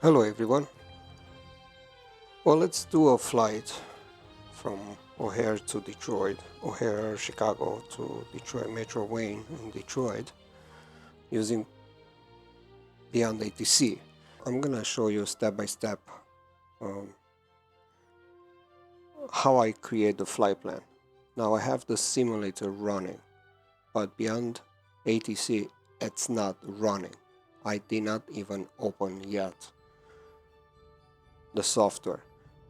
Hello everyone. Well, let's do a flight from O'Hare to Detroit, O'Hare, Chicago to Detroit Metro Wayne in Detroit using Beyond ATC. I'm gonna show you step by step how I create the flight plan. Now I have the simulator running, but Beyond ATC it's not running. I did not even open yet the software.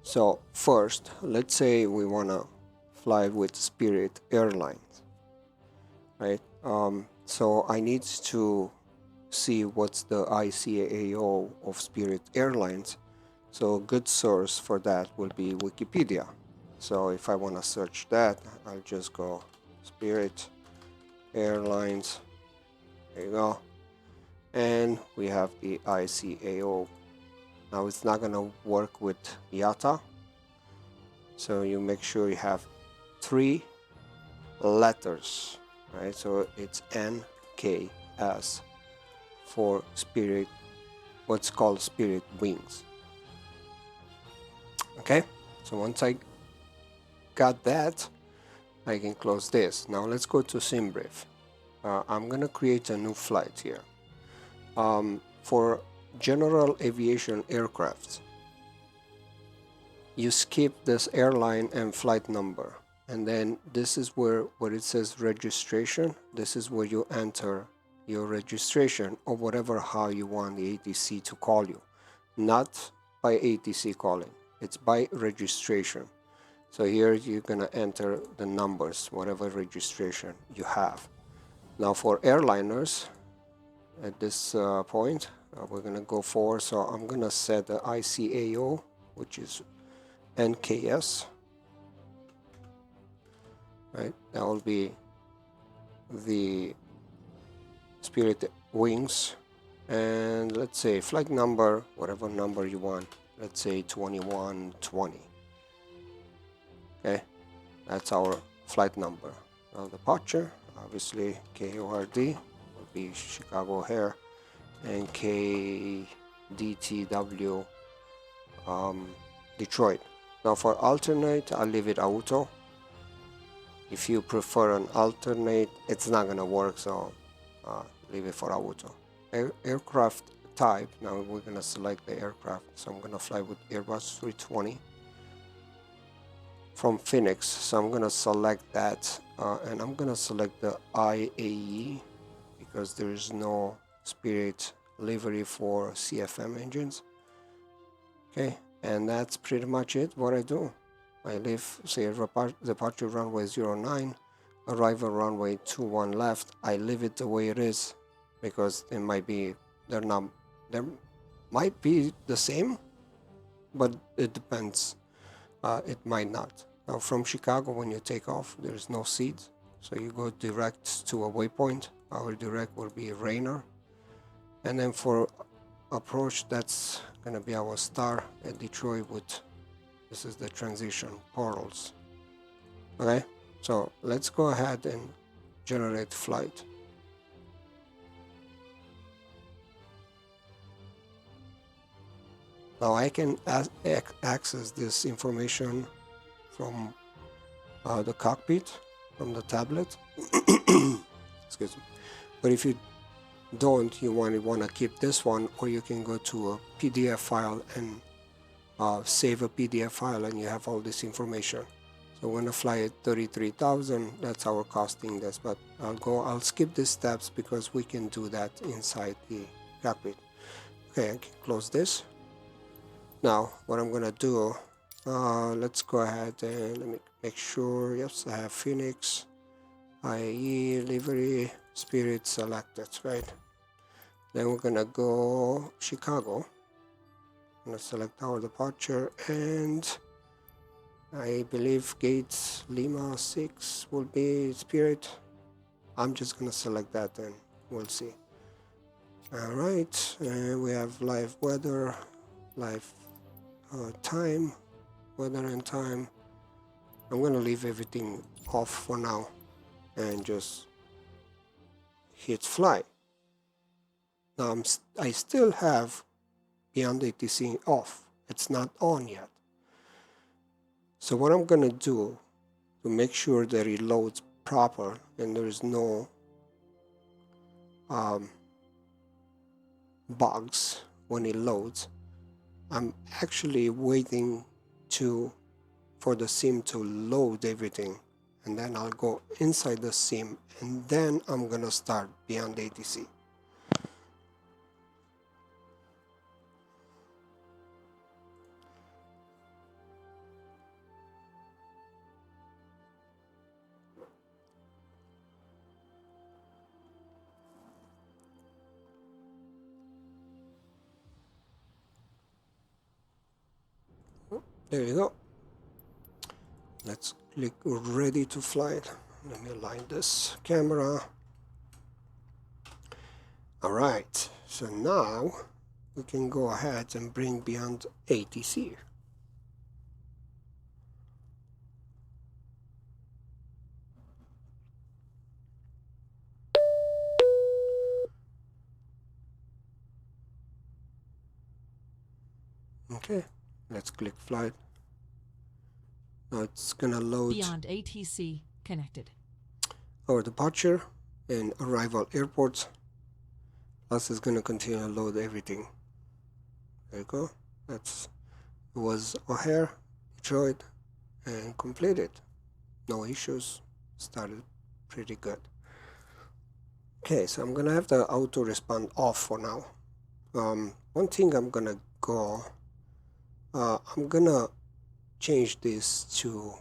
So first, let's say we want to fly with Spirit Airlines, right? So I need to see what's the ICAO of Spirit Airlines. So a good source for that will be Wikipedia. So if I want to search that, I'll just go Spirit Airlines. There you go. And we have the ICAO. Now it's not going to work with IATA. So you make sure you have 3 letters, right? So it's NKS for Spirit, what's called Spirit Wings. Okay, so once I got that, I can close this. Now let's go to Simbrief. I'm going to create a new flight here. For general aviation aircrafts, you skip this airline and flight number, and then this is where it says registration. This is where you enter your registration or whatever how you want the ATC to call you, not by ATC calling, it's by registration. So here you're gonna enter the numbers, whatever registration you have. Now for airliners, at this point, we're gonna go forward. So I'm gonna set the ICAO, which is NKS, right? That will be the Spirit Wings, and let's say flight number, whatever number you want. Let's say 2120. Okay, that's our flight number. Now departure, obviously KORD will be Chicago O'Hare, and KDTW Detroit. Now for alternate, I'll leave it auto. If you prefer an alternate, it's not gonna work, so leave it for auto. Aircraft type, now we're gonna select the aircraft. So I'm gonna fly with Airbus 320 from Phoenix. So I'm gonna select that, and I'm gonna select the IAE because there is no Spirit livery for CFM engines. Okay, and that's pretty much it. What I do, I leave, say, departure runway 09, arrival runway 21 left. I leave it the way it is because it might be they might be the same, but it depends. It might not. Now from Chicago, when you take off, there's no seats, so you go direct to a waypoint. Our direct will be Rainer, and then for approach, that's gonna be our star at Detroit with, this is the transition portals. Okay, so let's go ahead and generate flight. Now I can access this information from the cockpit, from the tablet. Excuse me. But if you don't, you want to keep this one, or you can go to a PDF file and save a PDF file, and you have all this information. So we're gonna fly at 33,000. That's our costing this, but I'll skip these steps because we can do that inside the cockpit. Okay, I can close this. Now what I'm gonna do, let's go ahead and let me make sure. Yes, I have Phoenix, IAE, livery, Spirit selected, right? Then we're gonna go Chicago. I'm gonna select our departure, and I believe gates Lima 6 will be Spirit. I'm just gonna select that and we'll see. All right, and we have live weather, live time, weather and time. I'm gonna leave everything off for now and just hit fly. Now I still have Beyond ATC off. It's not on yet. So what I'm going to do to make sure that it loads proper and there is no bugs when it loads, I'm actually waiting for the sim to load everything, and then I'll go inside the sim, and then I'm going to start Beyond ATC. There you go. Let's click ready to fly. Let me align this camera. All right, so now we can go ahead and bring Beyond ATC. Okay, let's click flight. Now it's gonna load Beyond ATC connected. our departure and arrival airports. Plus it's gonna continue to load everything. There you go. It was Ohare, Detroit, and completed. No issues. Started pretty good. Okay, so I'm gonna have the auto respond off for now. One thing I'm gonna change this to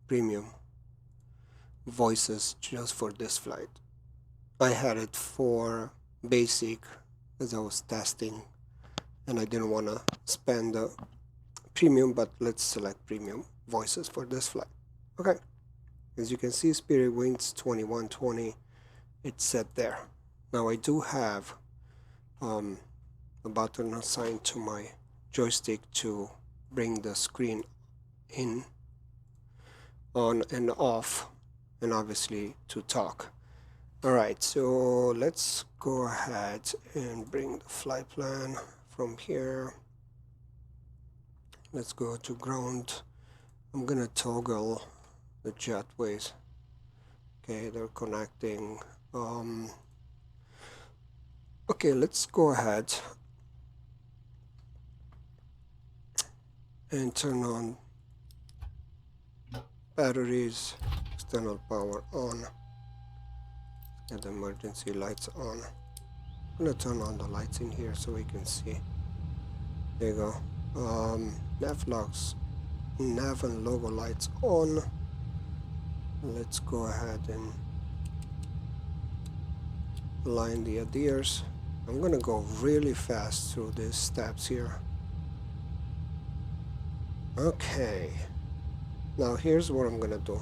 premium voices just for this flight. I had it for basic as I was testing, and I didn't want to spend the premium, but let's select premium voices for this flight. Okay, as you can see, Spirit Winds 2120, it's set there. Now I do have a button assigned to my joystick to bring the screen in, on and off, and obviously to talk. Alright, so let's go ahead and bring the flight plan from here. Let's go to ground. I'm gonna toggle the jetways. Okay, they're connecting. Okay, let's go ahead and turn on batteries, external power on, get the emergency lights on. I'm gonna turn on the lights in here so we can see. There you go. Nav locks, nav and logo lights on. Let's go ahead and align the ATIS. I'm gonna go really fast through these steps here. Okay, now here's what I'm gonna do.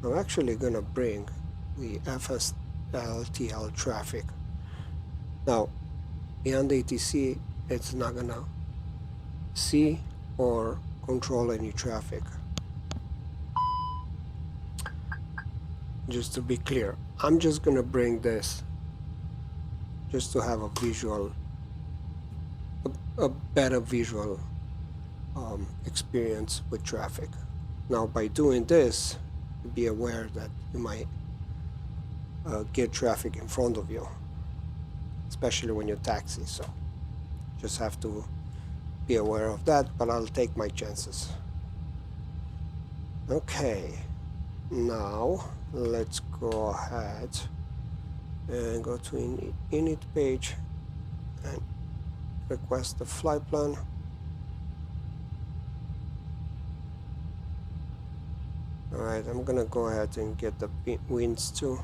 I'm actually gonna bring the FSLTL traffic. Now, Beyond ATC, it's not gonna see or control any traffic. Just to be clear, I'm just gonna bring this just to have a visual, a better visual experience with traffic. Now by doing this, be aware that you might get traffic in front of you, especially when you taxi, so just have to be aware of that, but I'll take my chances. Okay, now let's go ahead and go to init page and request the flight plan. Alright, I'm gonna go ahead and get the winds too.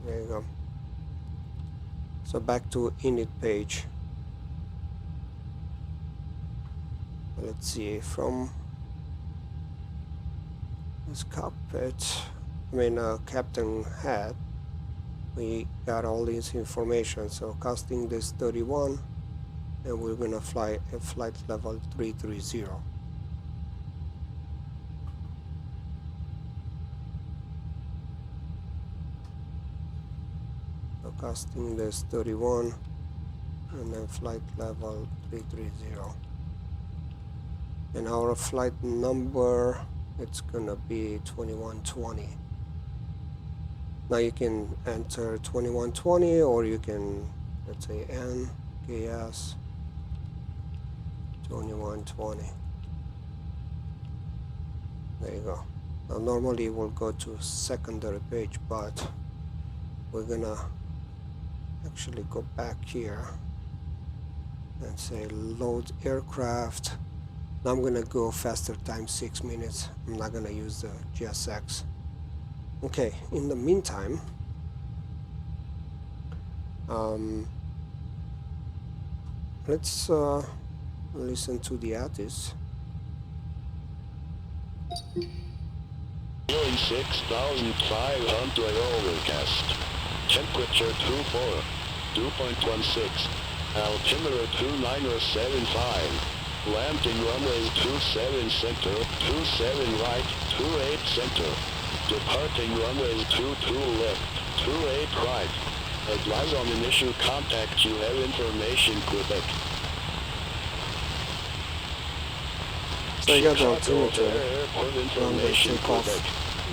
There you go. So back to init page. Let's see, from this cockpit, captain hat, we got all this information. So casting this 31, and we're gonna fly at flight level 330. forecasting this 31, and then flight level 330. And our flight number, it's gonna be 2120. Now you can enter 2120, or you can, let's say, NKS 2120. There you go. Now normally we'll go to secondary page, but we're gonna actually go back here and say load aircraft. Now I'm gonna go faster times 6 minutes. I'm not gonna use the GSX. Okay, in the meantime, let's listen to the ATIS. 6,500 overcast. Temperature 24, 2.16. Altimeter 2975. Landing runway 27 center, 27 right, 28 center. Departing runway 22 left, 28 right. Advise on initial contact, you have information, Quebec. So you got the altimeter, Airport runway takeoff,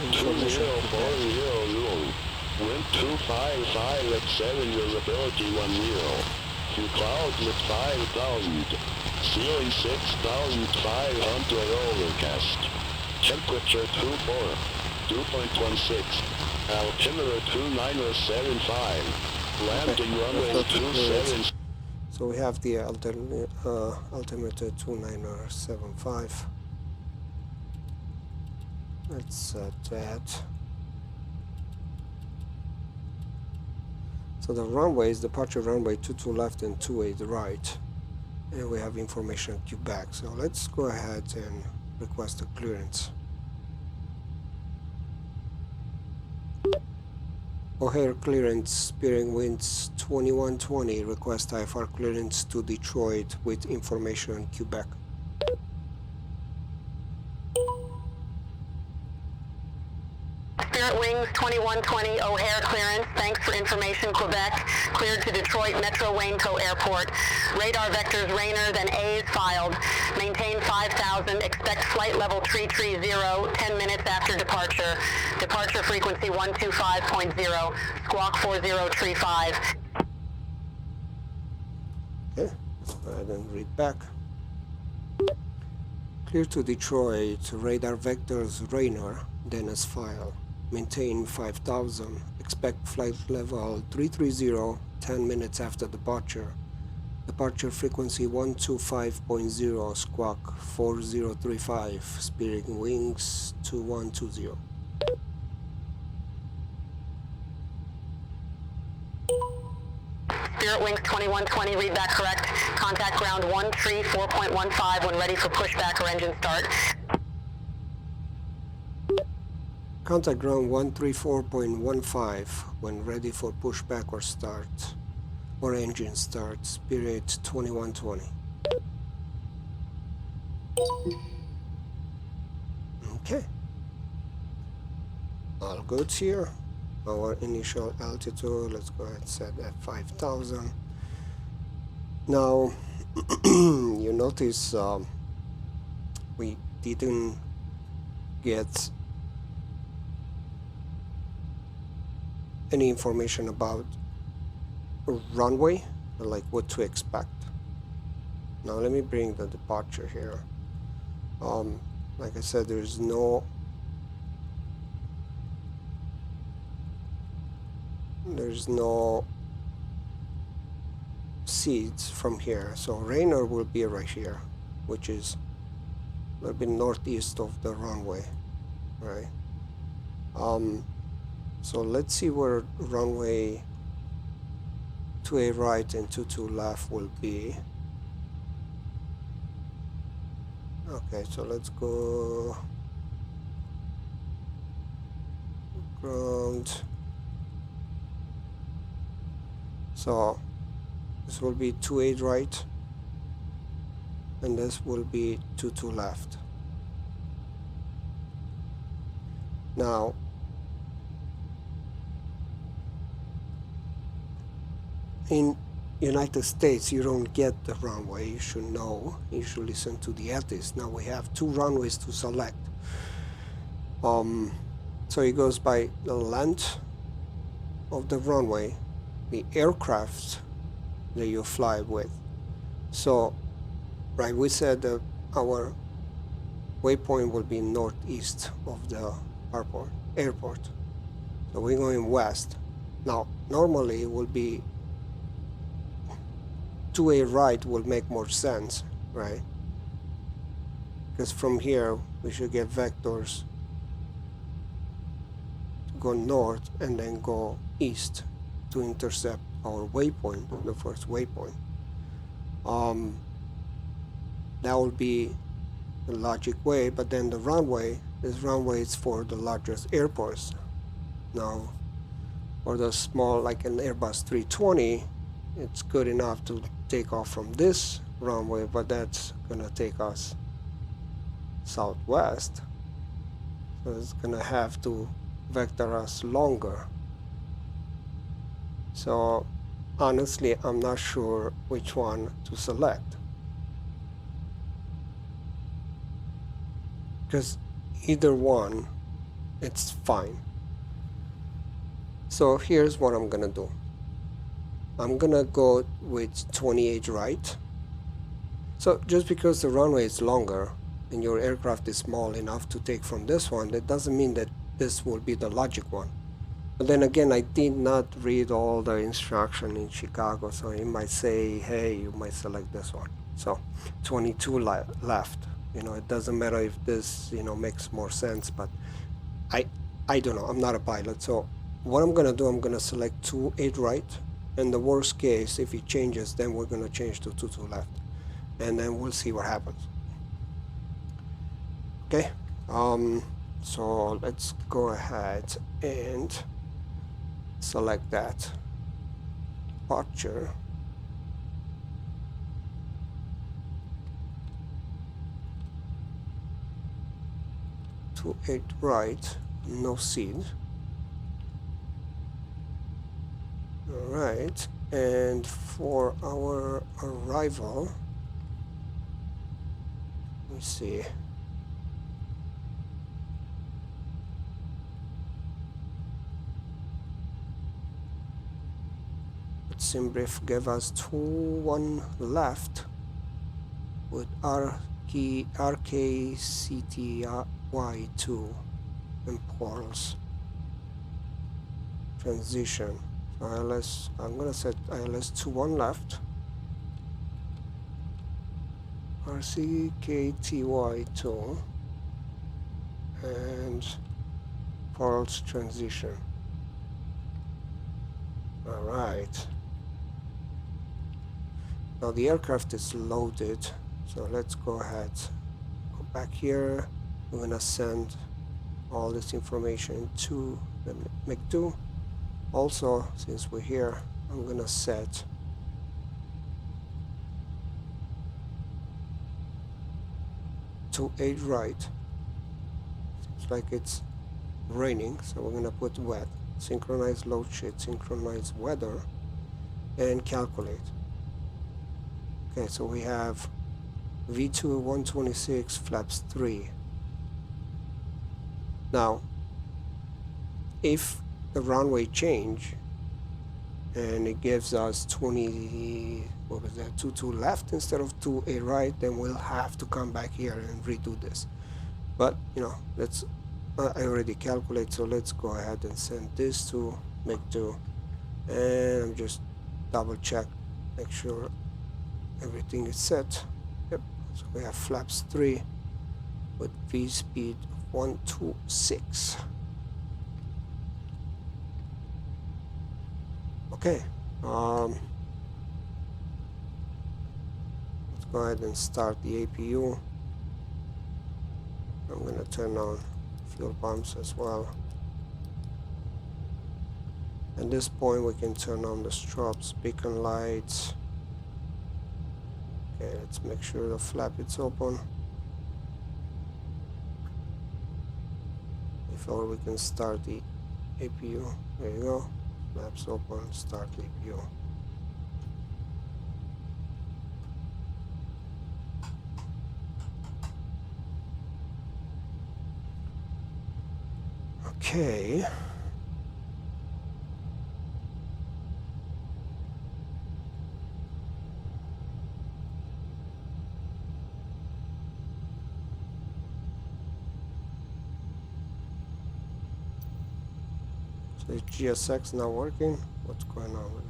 information. 2040, wind 255 at 7, visibility 10. Few clouds at 5,000. Ceiling 6,500 overcast. Temperature 24, 2.16. Altimeter 2975. Landing runway 27. So we have the altimeter 2975. Let's set that. So the runway is departure runway 22 left and 28 right. And we have information Quebec. So let's go ahead and request a clearance. Ohare clearance, steering winds 2120, request IFR clearance to Detroit with information Quebec. Spirit Wings 2120 O'Hare clearance. Thanks for information, Quebec. Cleared to Detroit Metro Waynco Airport. Radar vectors Rainer, then A is filed. Maintain 5,000. Expect flight level 330, 10 minutes after departure. Departure frequency 125.0. Squawk 4035. Okay, let's go ahead and read back. Clear to Detroit, radar vectors Rainer, then as file. Maintain 5,000. Expect flight level 330, 10 minutes after departure. Departure frequency 125.0, squawk 4035, steering wings 2120. Spirit Wings 2120, read that correct. Contact ground 134.15 when ready for pushback or engine start. Contact ground 134.15 when ready for pushback or start, or engine start, Spirit 2120. Okay. All good here. Our initial altitude, let's go ahead and set at 5,000. Now, you notice we didn't get any information about runway, like what to expect. Now let me bring the departure here. Like I said, there's no seeds from here, so Rainer will be right here, which is a little bit northeast of the runway, right? So let's see where runway 28 right and 22 left will be. Okay, so let's go ground. So this will be 28 right and this will be 22 left. Now in United States, you don't get the runway. You should know. You should listen to the ATIS. Now we have 2 runways to select. So it goes by the length of the runway, the aircraft that you fly with. So, right, we said that our waypoint will be northeast of the airport. So we're going west. Now, normally it will be 2A right will make more sense, right? Because from here we should get vectors to go north and then go east to intercept our waypoint, the first waypoint. That will be the logic way, but then the runway, this runway is for the largest airports. Now, for the small, like an Airbus 320, it's good enough to take off from this runway, but that's gonna take us southwest. So it's gonna have to vector us longer. So honestly, I'm not sure which one to select, because either one, it's fine. So here's what I'm gonna do. I'm gonna go with 28 right. So just because the runway is longer and your aircraft is small enough to take from this one, that doesn't mean that this will be the logic one. But then again, I did not read all the instruction in Chicago, so it might say, hey, you might select this one. So 22 left. You know, it doesn't matter if this, you know, makes more sense, but I don't know. I'm not a pilot. So what I'm gonna do, I'm gonna select 28 right. And the worst case, if it changes, then we're gonna change to 22 left. And then we'll see what happens. Okay, so let's go ahead and select that departure. To 8 right, no seed. All right, and for our arrival, let me see. Simbrief gave us 2-1 left with RKCTY2 and portals transition. So ILS, I'm gonna set ILS 2-1 left. RCKTY2 and portals transition. All right. Now the aircraft is loaded, so let's go ahead, go back here. We're gonna send all this information to the McDo. Also, since we're here, I'm gonna set to 8 right. Seems like it's raining, so we're gonna put wet. Synchronize load sheet, synchronize weather, and calculate. Okay, so we have V2 126 flaps 3. Now, if the runway change and it gives us 22 left instead of 2A right, then we'll have to come back here and redo this. But you know, let's I already calculate, so let's go ahead and send this to McDo, and I'm just double check, make sure everything is set. Yep, so we have flaps 3 with V speed of 126. Okay, let's go ahead and start the APU. I'm gonna turn on fuel pumps as well. At this point we can turn on the strobes, beacon lights. Okay, let's make sure the flap is open. Before we can start the APU. There you go. Flaps open, start the APU. Okay. So is GSX not working? What's going on with it?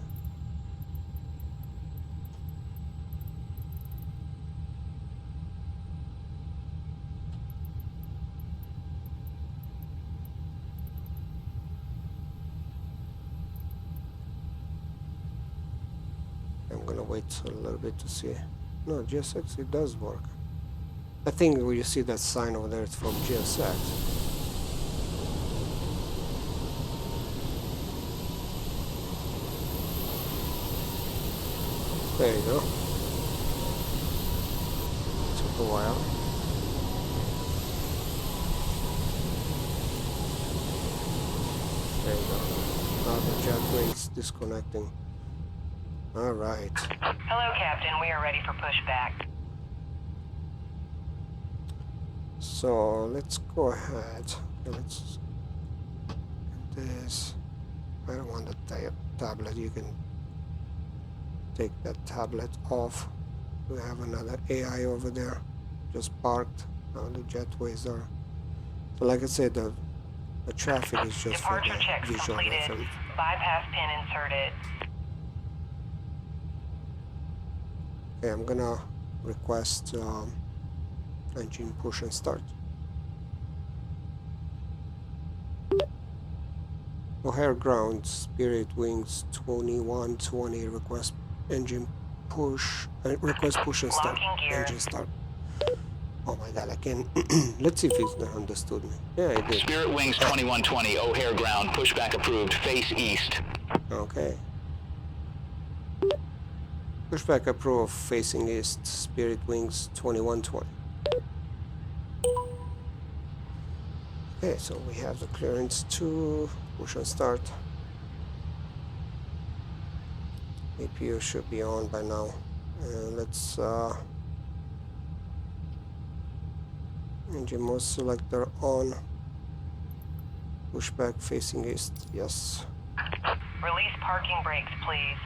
I'm gonna wait a little bit to see. No, GSX, it does work. I think when you see that sign over there, it's from GSX. There you go. Took a while. There you go. Now the jetway is disconnecting. All right. Hello, Captain. We are ready for pushback. So let's go ahead. Okay, let's get this. I don't want the tablet. You can take that tablet off. We have another AI over there, just parked. Now the jetways are. So like I said, the traffic is just Departure for the checks visual completed. reference. Bypass pin inserted. Okay, I'm gonna request engine push and start. Ohare ground, Spirit Wings 2120, request engine push, request push and start. Locking gear. Engine start. Oh my god, I can. Let's see if he's understood me. Yeah, I did. Spirit Wings 2120, Ohare ground, pushback approved, face east. Okay. Pushback approved, facing east, Spirit Wings 2120. Okay, so we have the clearance to push and start. APU should be on by now. Let's engine mode selector on. Pushback facing east, yes. Release parking brakes, please.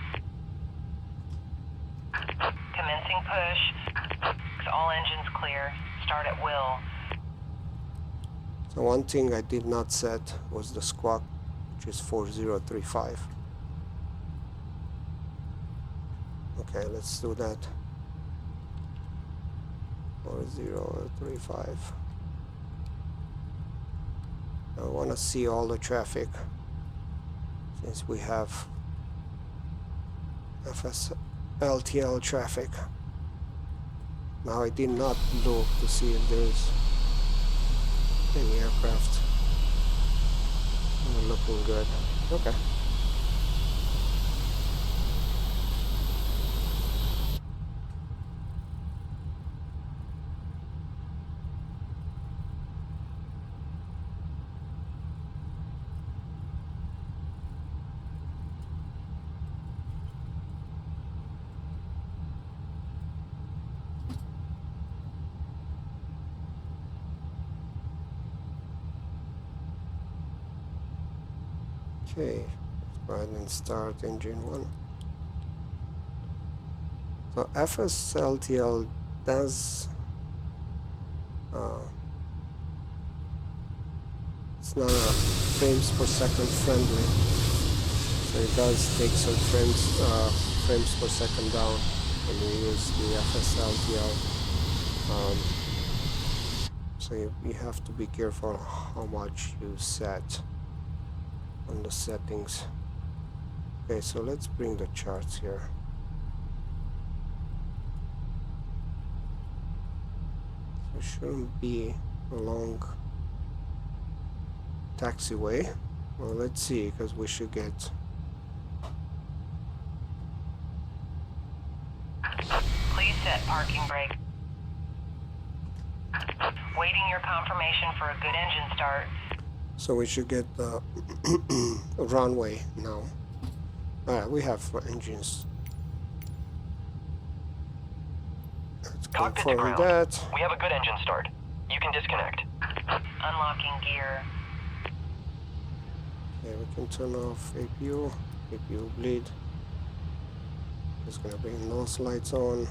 Commencing push. All engines clear. Start at will. So one thing I did not set was the squawk, which is 4035. Okay, let's do that. 4035. I want to see all the traffic since we have LTL traffic. Now I did not look to see if there's any aircraft. Looking good. Okay. Okay, let's go ahead and start engine 1. So FSLTL does it's not a frames per second friendly, so it does take some frames per second down when you use the FSLTL. So you have to be careful how much you set on the settings. Okay, so let's bring the charts here. So it shouldn't be a long taxiway. Well, let's see, because we should get Please set parking brake. Waiting your confirmation for a good engine start. so we should get the runway now. Alright, we have engines. Let's Cockpit to confirm ground. that. We have a good engine start. You can disconnect. Unlocking gear. Okay, we can turn off APU bleed. It's gonna bring nose lights on.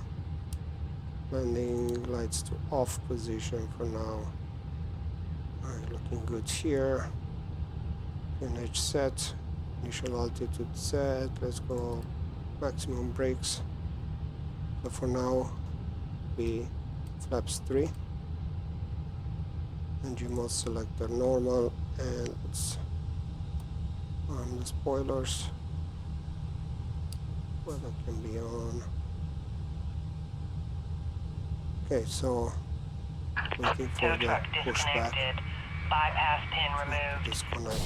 Landing lights to off position for now. Alright, looking good here. NH set. Initial altitude set. Let's go maximum brakes. So for now, we flaps 3. Engine mode selector normal, and let's arm the spoilers. Well, that can be on. Okay, so waiting for Tow the truck pushback. disconnected. Bypass pin removed. Disconnect.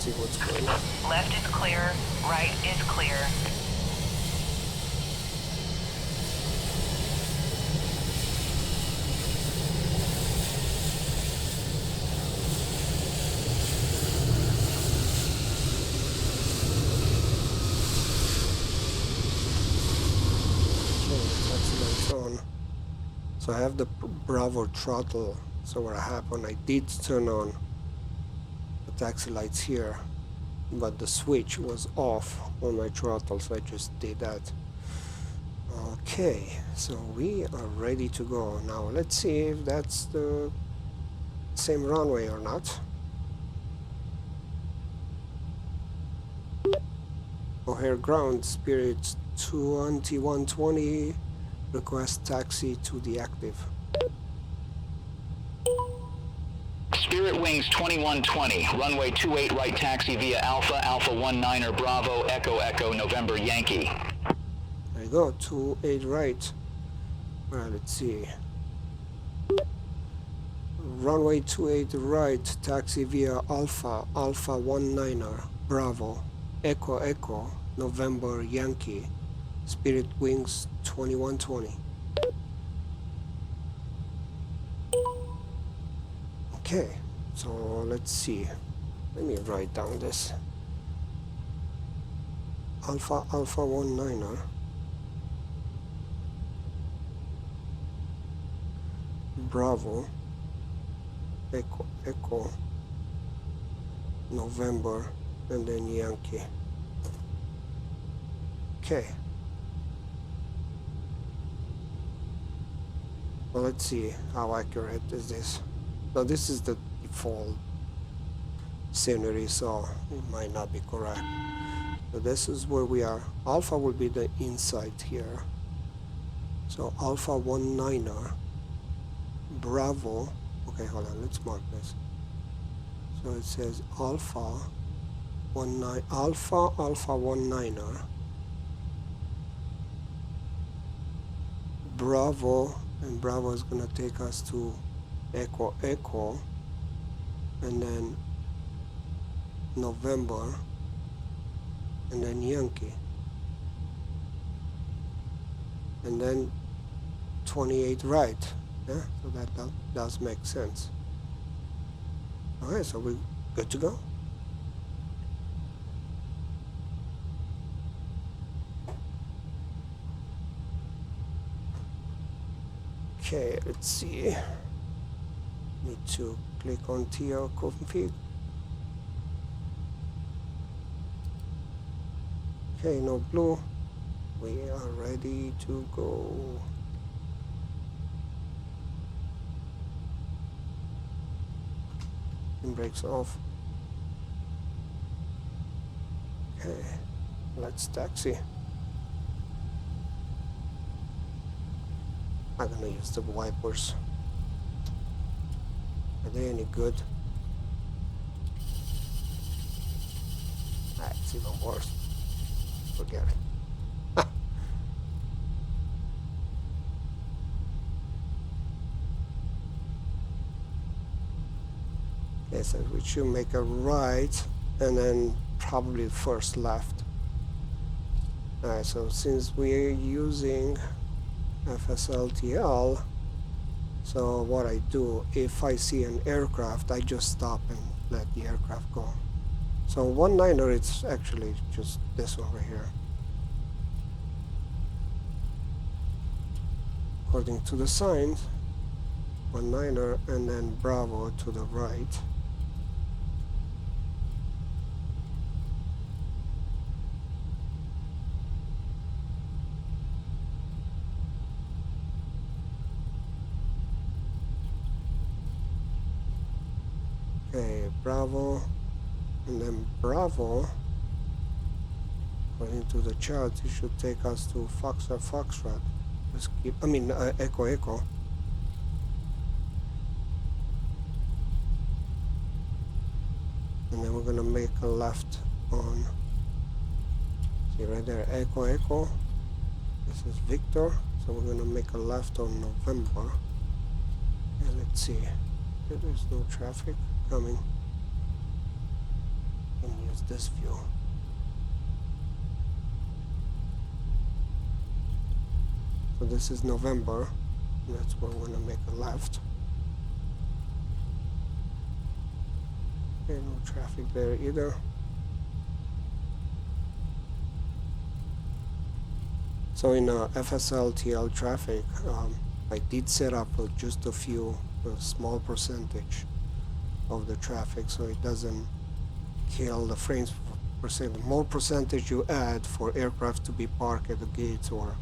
See what's going on. Left is clear. Right is clear. So I have the Bravo throttle. So what happened, I did turn on the taxi lights here, but the switch was off on my throttle, so I just did that. Okay, so we are ready to go. Now let's see if that's the same runway or not. Ohare ground, Spirit 2120, request taxi to the active. Spirit Wings 2120, runway 28 right taxi via Alpha 19er Bravo, Echo Echo, November Yankee. There you go, 28 right. Alright, let's see. Runway 28 right, taxi via Alpha 19er Bravo, Echo Echo, November Yankee, Spirit Wings 2120. Okay, so let's see. Let me write down this. Alpha 19er. Bravo, Echo Echo, November, and then Yankee. Okay. Well, let's see how accurate is this. Now this is the default scenery, so it might not be correct. So this is where we are. Alpha will be the inside here. So Alpha 19er, Bravo. Okay, hold on, let's mark this. So it says Alpha 19er, Bravo, and Bravo is gonna take us to Echo Echo, and then November, and then Yankee, and then 28 right. Yeah, so that does make sense. Okay, so we're good to go. Okay, let's see. Need to click on TR config. Okay, no blue. We are ready to go. And brakes off. Okay, let's taxi. I'm gonna use the wipers. Are they any good? It's even worse. Forget it. Okay, so we should make a right and then probably first left. Alright, so since we're using FSLTL, so what I do, if I see an aircraft, I just stop and let the aircraft go. So 19er, it's actually just this over here. According to the signs, 19er and then Bravo to the right. Okay, Bravo, and then Bravo, according to the chart, it should take us to Foxtrot. Just keep, Echo Echo. And then we're gonna make a left on, see right there, Echo Echo. This is Victor, so we're gonna make a left on November. And let's see, there's no traffic coming. Can use this view. So this is November. That's where we're gonna make a left. Okay, no traffic there either. So in FSL-TL traffic, I did set up just a small percentage of the traffic, so it doesn't kill the frames per second. The more percentage you add for aircraft to be parked at the gates or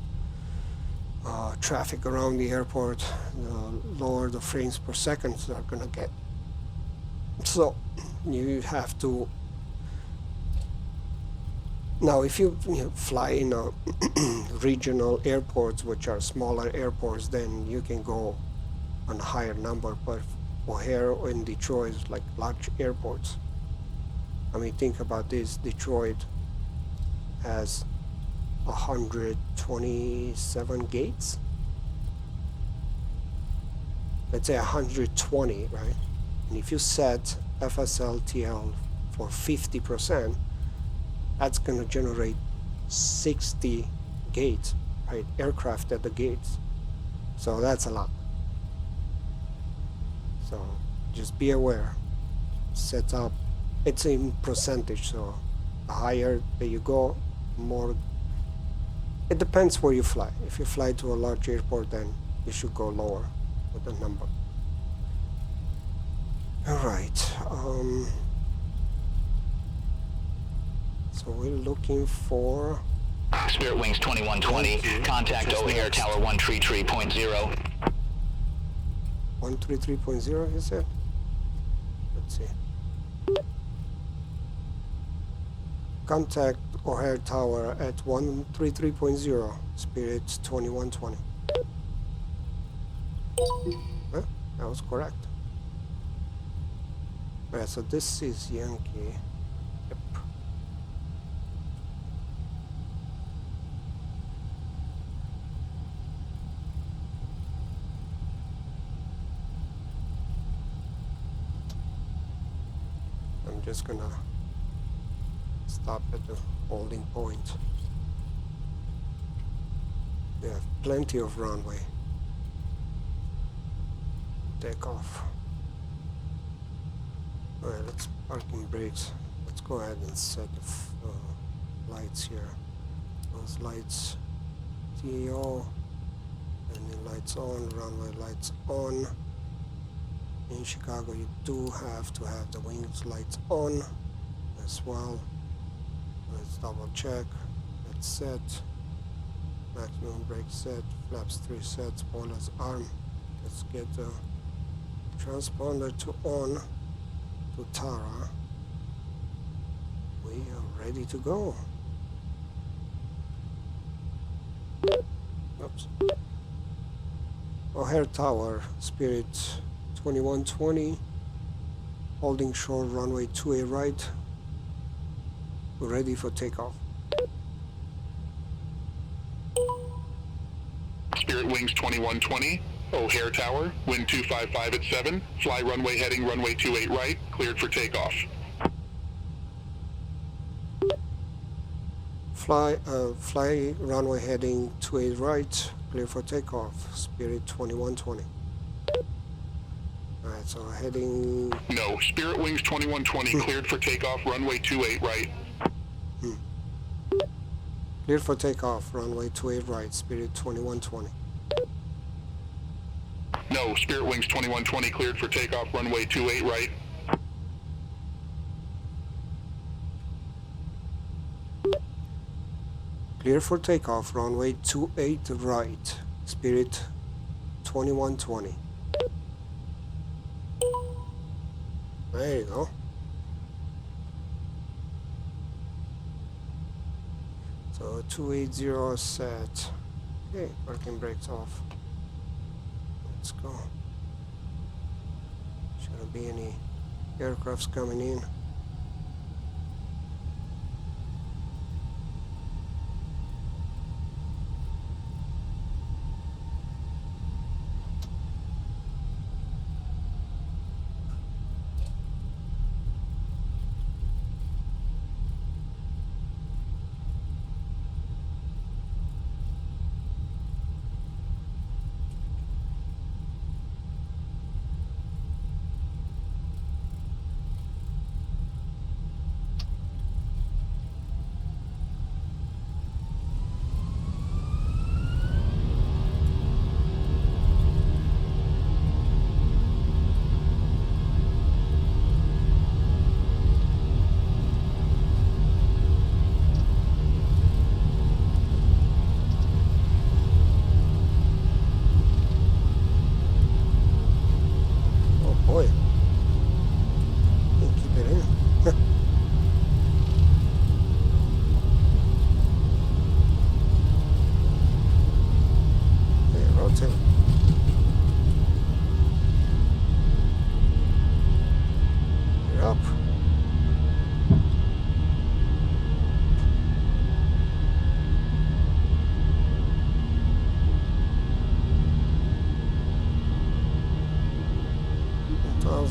traffic around the airport, the lower the frames per second are gonna get. So you have to. Now, if you fly in regional airports, which are smaller airports, then you can go on a higher number. But O'Hare in Detroit is like large airports. I mean, think about this. Detroit has 127 gates. Let's say 120, right? And if you set FSL-TL for 50%, that's going to generate 60 gates, right? Aircraft at the gates. So that's a lot. So just be aware. Set up, it's in percentage, so the higher that you go, more. It depends where you fly. If you fly to a large airport, then you should go lower with the number. All right. So we're looking for Spirit Wings 2120, contact O'Hare Tower 133.0. 133.0, you said? Let's see. Contact O'Hare Tower at 133.0, Spirit 2120. Huh? That was correct. Alright, so this is Yankee. Yep. I'm just gonna stop at the holding point. We have plenty of runway. Take off. Alright, let's parking brakes. Let's go ahead and set the lights here. Those lights, TO, and the lights on, runway lights on. In Chicago, you do have to have the wings lights on as well. Let's double check. That's set. Maximum brake set. Flaps 3 set. Spoilers arm. Let's get the transponder to on. To Tara. We are ready to go. Oops. O'Hare Tower, Spirit 2120, holding short runway 2A right. We're ready for takeoff. Spirit Wings 2120, O'Hare Tower, wind 255 at 7, fly runway heading runway 28 right, cleared for takeoff. Fly runway heading 28 right, clear for takeoff, Spirit 2120. Alright, so heading... No, Spirit Wings 2120, cleared for takeoff, runway 28 right. Clear for takeoff, runway 28 right, Spirit 2120. No, Spirit Wings 2120, cleared for takeoff, runway 28 right. Clear for takeoff, runway 28 right, Spirit 2120. There you go. So 280 set. Okay, parking brakes off. Let's go. Shouldn't be any aircrafts coming in.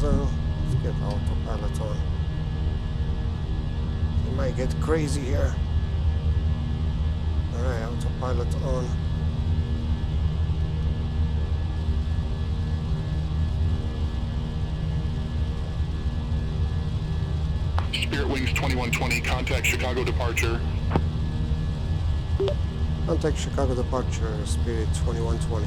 Let's get autopilot on. It might get crazy here. Alright, autopilot on. Spirit Wings 2120, contact Chicago departure. Contact Chicago departure, Spirit 2120.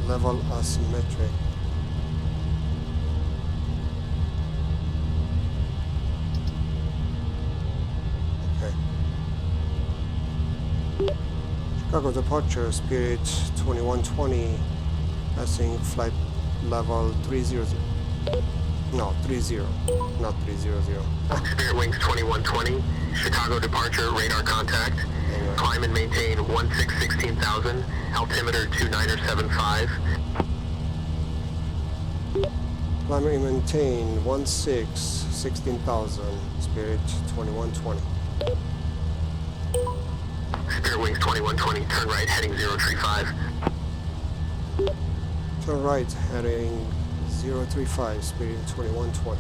Level asymmetric. Okay. Chicago departure, Spirit 2120, passing flight level 300. No, 30, not 300. Spirit Wings 2120, Chicago departure, radar contact. Anyway. Climb and maintain 16,000, altimeter 2975. Climb and maintain 16,000, Spirit 2120. Spirit Wings 2120, turn right, heading 035. Turn right, heading 035, Spirit 2120.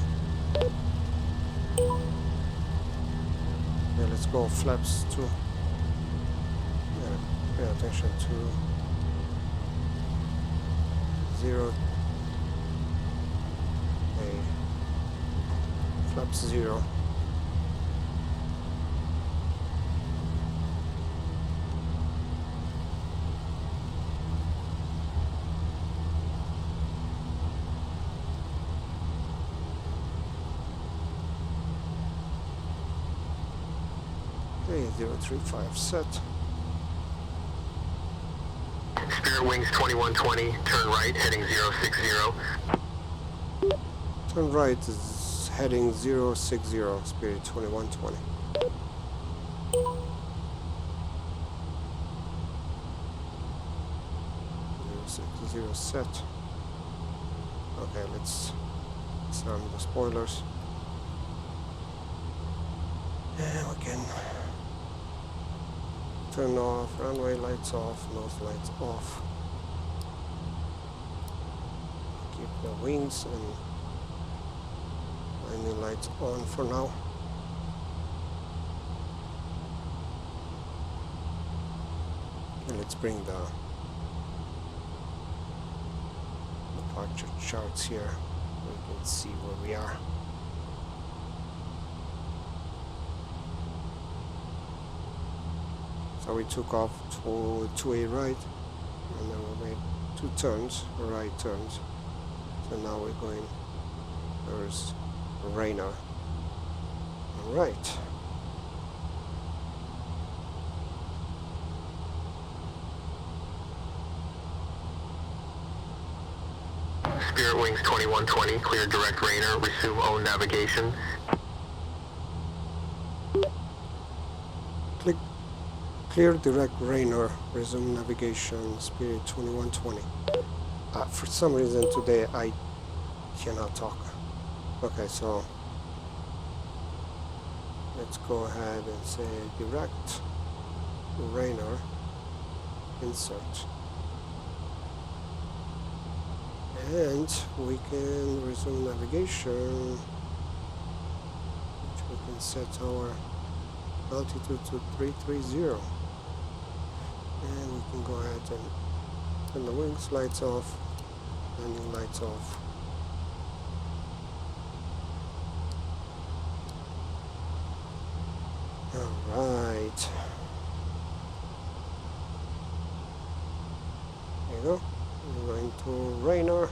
Yeah, let's go flaps 2. Pay attention to 0. Okay. Flaps 0. Okay, 035 set. Spirit Wings 2120, turn right, heading 060. Turn right is heading 060, Spirit 2120. 060 set. Okay, let's disarm the spoilers. And we can turn off runway lights off, nose lights off. Keep the wings and landing lights on for now. And let's bring the departure charts here. We can see where we are. So we took off to a right, and then we made 2 turns, right turns. So now we're going, there's Rainer. All right. Spirit Wings 2120, clear direct Rainer, resume own navigation. Click clear direct Rainer, resume navigation, Spirit 2120. For some reason today I cannot talk. Okay, so let's go ahead and say direct Rainer, insert. And we can resume navigation, which we can set our altitude to 330. And we can go ahead and turn the wings lights off, landing lights off. Alright. There you go. We're going to Rainer.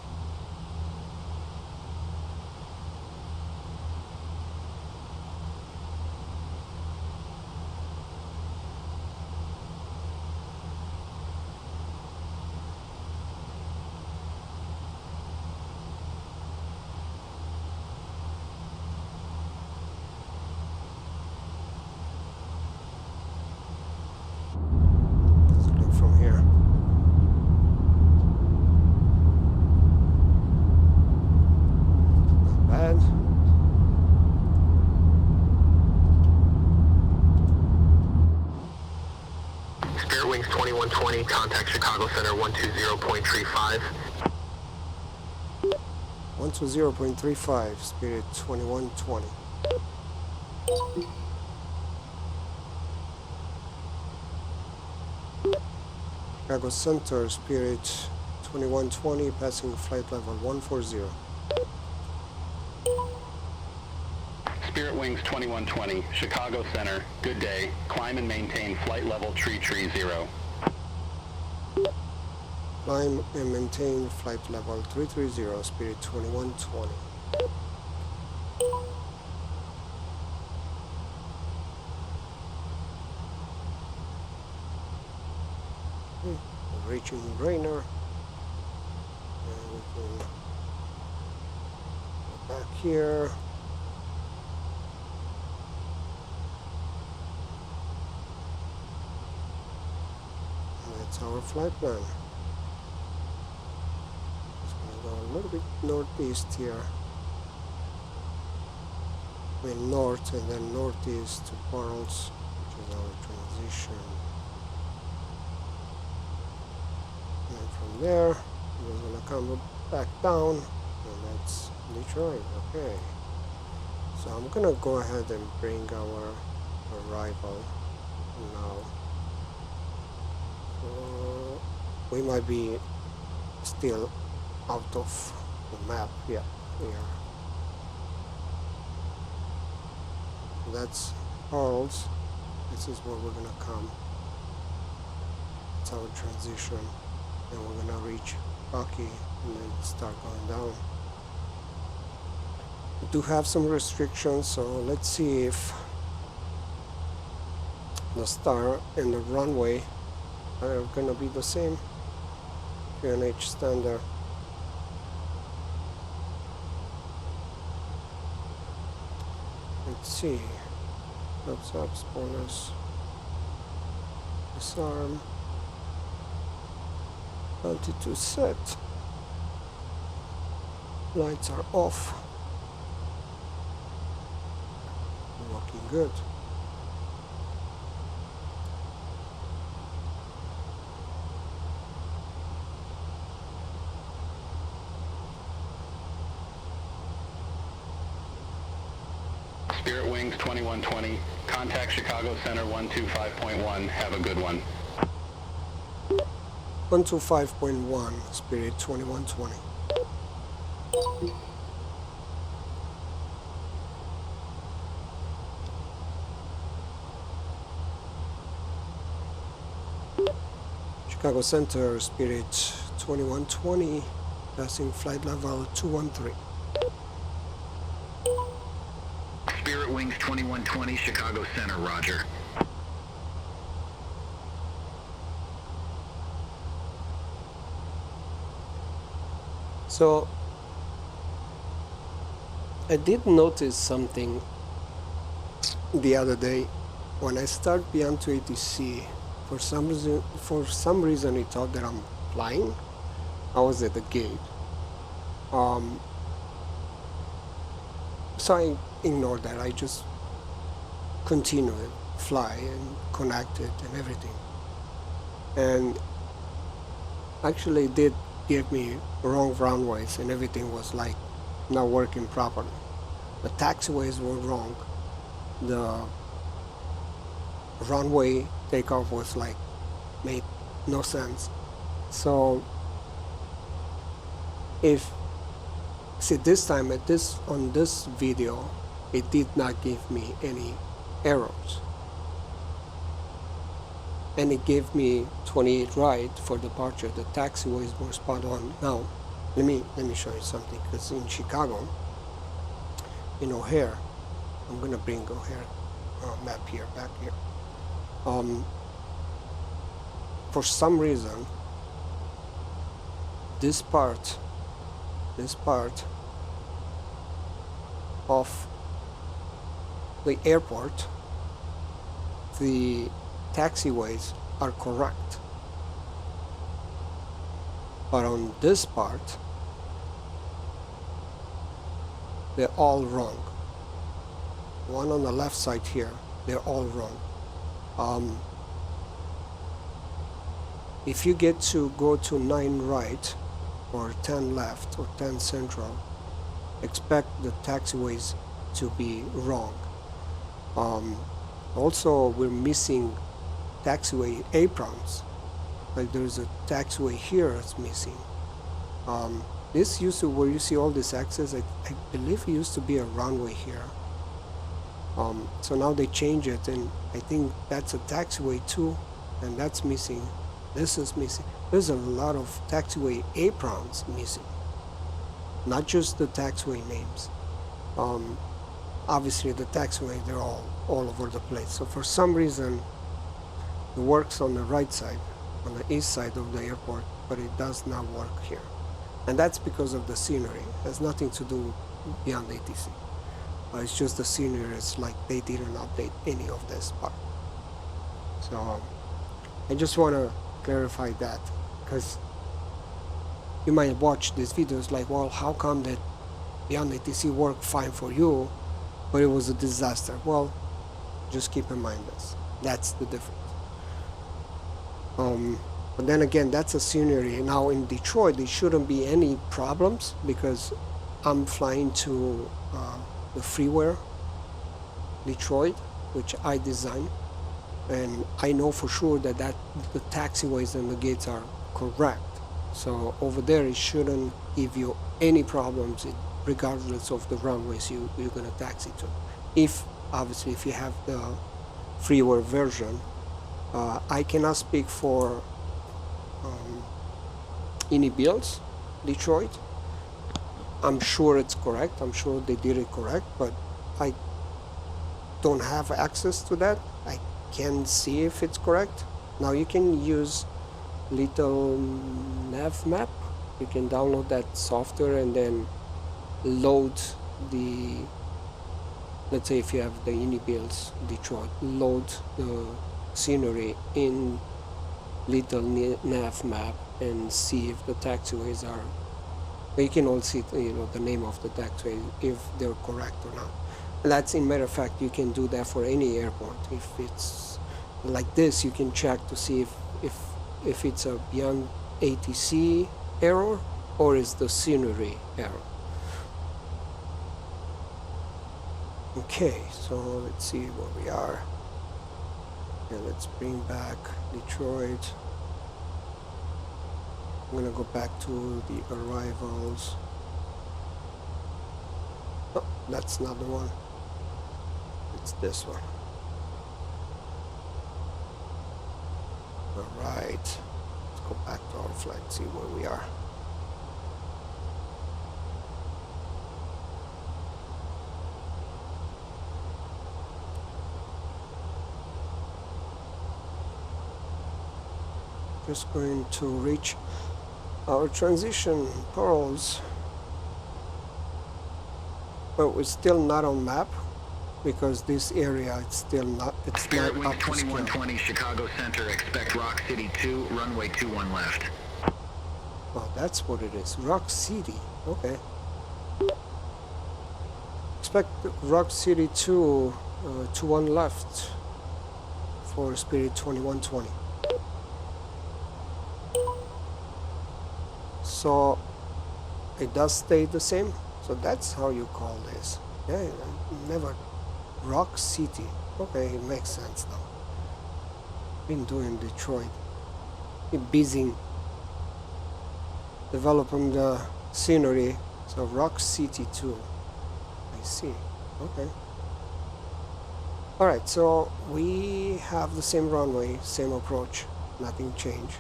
Let's look from here. Bad. Spirit Wings 2120, contact Chicago Center 120.35. 120.35, Spirit 2120. Chicago Center, Spirit 2120, passing flight level 140. Spirit Wings 2120, Chicago Center, good day. Climb and maintain flight level 330. Climb and maintain flight level 330, Spirit 2120. Reaching Rainer. And we can go back here. And that's our flight plan. Go a little bit northeast here. I mean north and then northeast to Pearls, which is our transition. And from there, we're gonna come back down, and that's Detroit. Okay. So I'm gonna go ahead and bring our arrival now. We might be still out of the map. Yeah, we are. That's Pearls. This is where we're gonna come. It's our transition, and we're gonna reach Bucky and then start going down. We do have some restrictions, so let's see if the star and the runway are gonna be the same. QNH standard. Let's see. Flaps up, spoilers. Disarm. Altitude set. Lights are off. Working good. Spirit Wings 2120, contact Chicago Center 125.1. Have a good one. 125.1, Spirit 2120. Chicago Center, Spirit 2120, passing flight level 213. Wings 2120, Chicago Center, roger. So I did notice something the other day when I start Beyond ATC. For some reason, it thought that I'm flying. I was at the gate. So I ignored that. I just continued fly and connected and everything. And actually, it did give me wrong runways, and everything was like not working properly. The taxiways were wrong. The runway takeoff was like made no sense. So if see this time on this video, it did not give me any errors, and it gave me 28 right for departure. The taxiways were spot on. Now let me show you something, because in Chicago, in Ohare, I'm gonna bring Ohare map here, back here. For some reason, this part of the airport, the taxiways are correct, but on this part, they're all wrong. One on the left side here, they're all wrong. If you get to go to 9 right or 10 left or 10 central, expect the taxiways to be wrong. Also, we're missing taxiway aprons. Like there's a taxiway here that's missing. This used to, where you see all this access, I believe it used to be a runway here. So now they change it, and I think that's a taxiway too, and that's missing. This is missing. There's a lot of taxiway aprons missing, not just the taxiway names. Obviously the taxiway, they're all over the place. So for some reason, it works on the right side, on the east side of the airport, but it does not work here. And that's because of the scenery. It has nothing to do with Beyond ATC. It's just the scenery. It's like they didn't update any of this part. So I just want to clarify that, because you might watch these videos like, well, how come that Beyond ATC worked fine for you, but it was a disaster? Well, just keep in mind this. That's the difference. But then again, that's a scenery. Now in Detroit, there shouldn't be any problems, because I'm flying to the freeware Detroit, which I designed, and I know for sure that the taxiways and the gates are correct. So over there, it shouldn't give you any problems, regardless of the runways you're gonna taxi to. Obviously, if you have the freeware version. I cannot speak for any builds, Detroit. I'm sure it's correct. I'm sure they did it correct, but I don't have access to that. I can't see if it's correct. Now you can use little nav map. You can download that software and then load the, let's say if you have the any builds Detroit, load the scenery in little nav map and see if the taxiways are, you can also see the name of the taxiway, if they're correct or not. And that's, in matter of fact, you can do that for any airport. If it's like this, you can check to see if it's a Beyond ATC error or is the scenery error. Okay, so let's see where we are. Yeah, let's bring back Detroit. I'm gonna go back to the arrivals. Oh, that's not the one. It's this one. All right, let's go back to our flight, see where we are. just going to reach our transition pearls, but we're still not on map because this area it's still not, it's Spirit not Wings up to scale. 2120 Chicago Center, expect Rock City 2, runway 21 left. Oh, that's what it is. Rock City. Okay. Expect Rock City 2 to one left for Spirit 2120. So it does stay the same. So that's how you call this. Yeah, never Rock City. Okay, it makes sense now. Been doing Detroit. Been busy developing the scenery. So Rock City 2. I see. Okay. Alright, so we have the same runway, same approach. Nothing changed.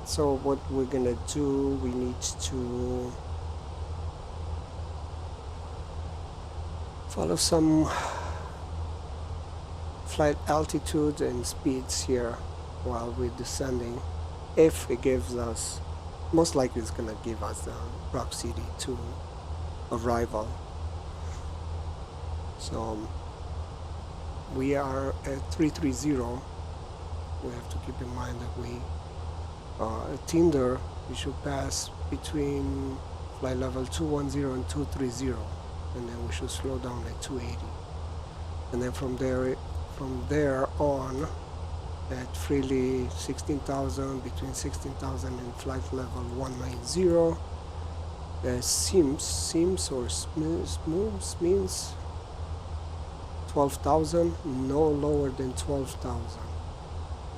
So what we're gonna do, we need to follow some flight altitude and speeds here while we're descending. If it gives us, most likely it's gonna give us the Rock City 2 arrival. So we are at 330. We have to keep in mind that we at Tinder we should pass between flight level 210 and 230, and then we should slow down at 280, and then from there on at freely 16,000, between 16,000 and flight level 190. Sims or smooths means 12,000, no lower than 12,000.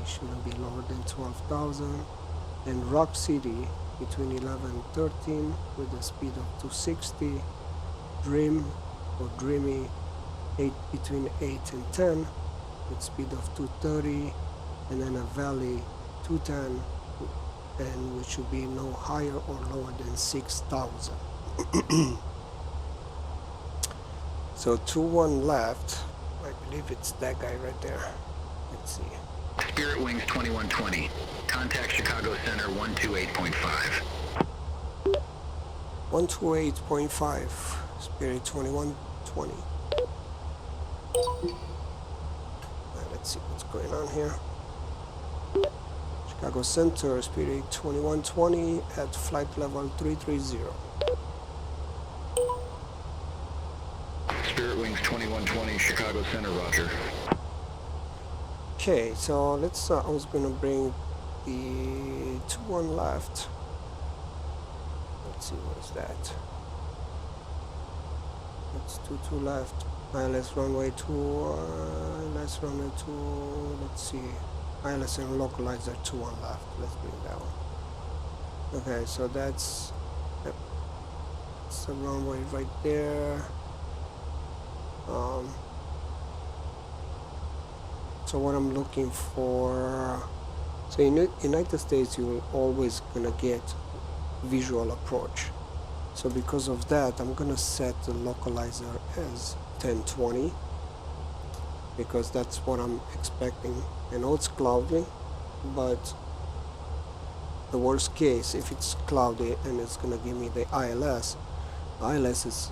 It shouldn't be lower than 12,000. And Rock City between 11 and 13 with a speed of 260. Dream or Dreamy between 8 and 10 with speed of 230, and then a Valley 210, and we should be no higher or lower than 6,000. So 21 left. I believe it's that guy right there. Let's see. Spirit Wings 2120, contact Chicago Center 128.5. 128.5, Spirit 2120. Let's see what's going on here. Chicago Center, Spirit 2120 at flight level 330. Spirit Wings 2120 Chicago Center, roger. Okay, so let's, I was gonna bring the 21 left. Let's see, what is that? Let's do 2 left. ILS runway 2, ILS runway 2, let's see. ILS and localizer 21 left. Let's bring that one. Okay, so that's the runway right there. So what I'm looking for, so in United States you're always gonna get visual approach. So because of that, I'm gonna set the localizer as 1020 because that's what I'm expecting. I know it's cloudy, but the worst case, if it's cloudy and it's gonna give me the ILS is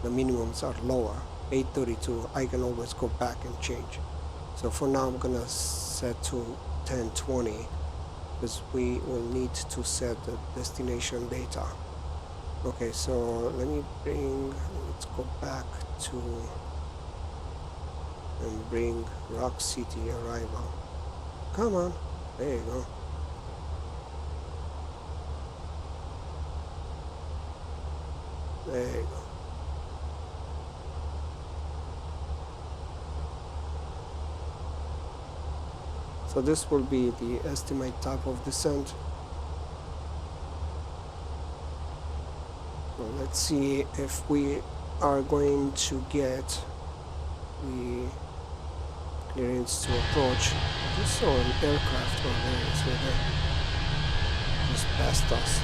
the minimums are lower, 832. I can always go back and change. So for now I'm gonna set to 1020 because we will need to set the destination data. Okay, so let's go back to and bring Rock City arrival. Come on, there you go. There you go. So this will be the estimate type of descent. So let's see if we are going to get the clearance to approach. I just saw an aircraft over there, it's right there. Just past us.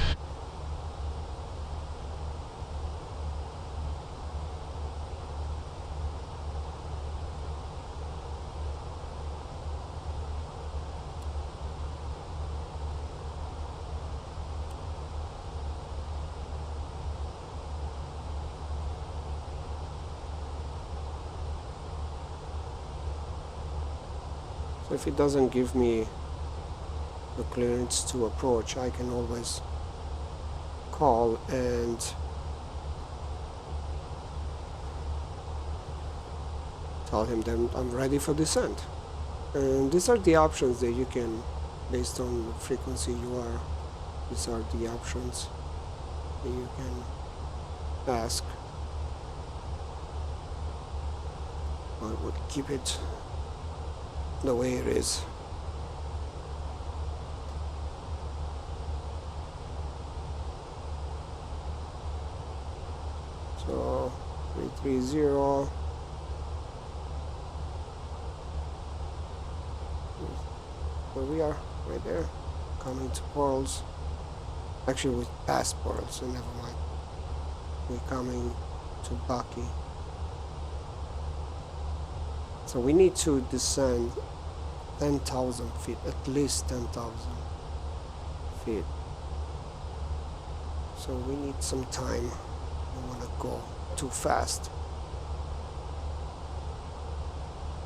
So if it doesn't give me the clearance to approach, I can always call and tell him that I'm ready for descent. And these are the options that you can, based on the frequency you are, these are the options that you can ask. I would keep it the way it is. So 330. Where we are, right there, coming to Pearls. Actually, we passed Pearls, so never mind. We're coming to Bucky. So we need to descend 10,000 feet, at least 10,000 feet. So we need some time. We want to go too fast.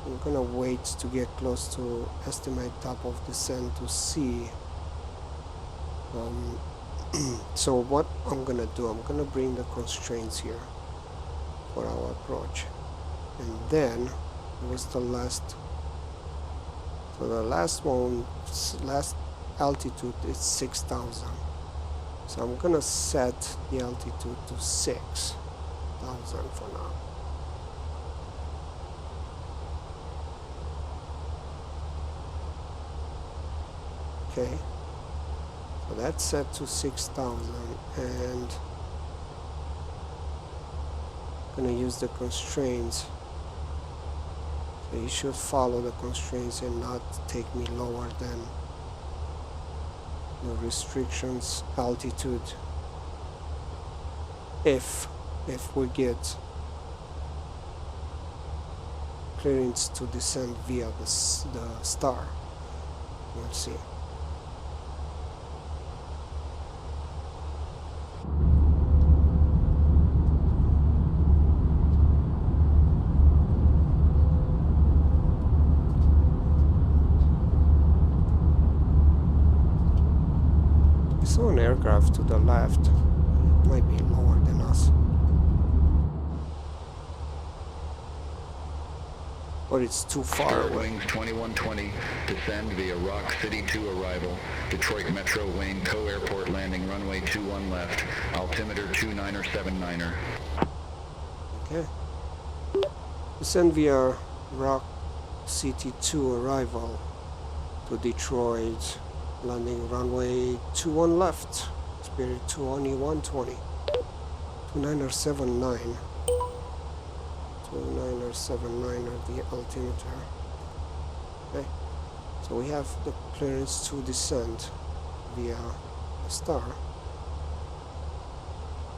I'm gonna wait to get close to estimate top of descent to see. So what I'm gonna do, I'm gonna bring the constraints here for our approach, and then was the last. So the last one, last altitude is 6,000. So I'm gonna set the altitude to 6,000 for now. Okay, so that's set to 6,000, and I'm gonna use the constraints. So you should follow the constraints and not take me lower than the restrictions altitude. If we get clearance to descend via the star, we'll see. Saw an aircraft to the left. It might be lower than us, but it's too far away. Wings 2120, descend via Rock City 2 arrival, Detroit Metro Wayne Co Airport landing runway 21 left, altimeter 29er79er. Okay. Descend via Rock City 2 arrival to Detroit. Landing runway 21 left, Spirit 22120, 29er79. 29er79 are the altimeter. Okay, so we have the clearance to descend via the star.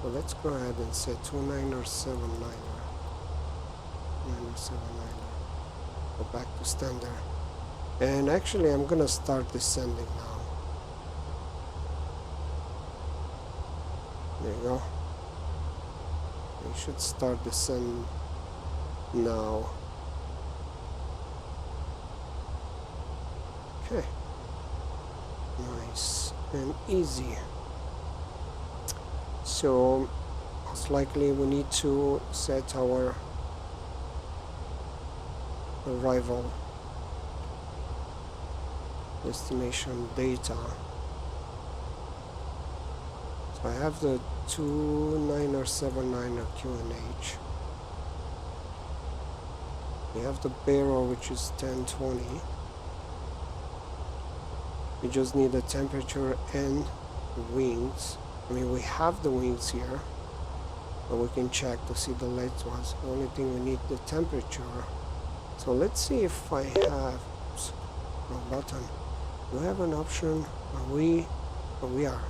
So let's go ahead and set 29er79. 29er79. Go back to standard. And actually, I'm gonna start descending now. There you go. We should start descend now. Okay. Nice and easy. So, most likely we need to set our arrival destination data. So I have the 29er79 QNH. We have the barrel, which is 1020. We just need the temperature and the wings. I mean, we have the wings here, but we can check to see the late ones. The only thing we need the temperature. So let's see if I have a button. Do we have an option? We are.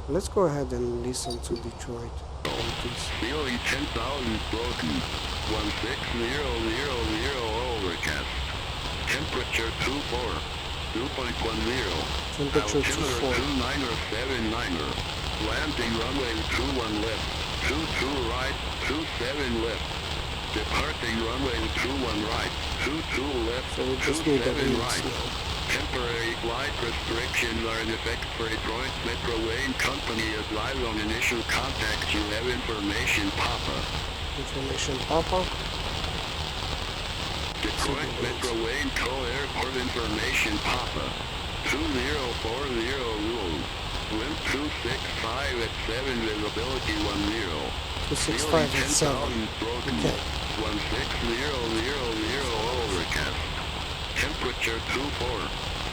Let's go ahead and listen to Detroit. Nearly 10,000 broken. 16,000 overcast. Temperature 24. 2.10. Temperature 24. 29er79er. Landing runway 21 left. 22 right. 27 left. Departing runway 21 right. 22 left, So we just need the 27 winds right. now. Temporary flight restrictions are in effect for Detroit Metro Wayne Company. Advise on initial contact. You have information, Papa. Information Papa. Detroit Metro Wayne Co Airport information, Papa. 2040 rule. Wind 265 at 7, visibility 10. 265 at 7. Broken. Okay. 16000 overcast. Temperature 24.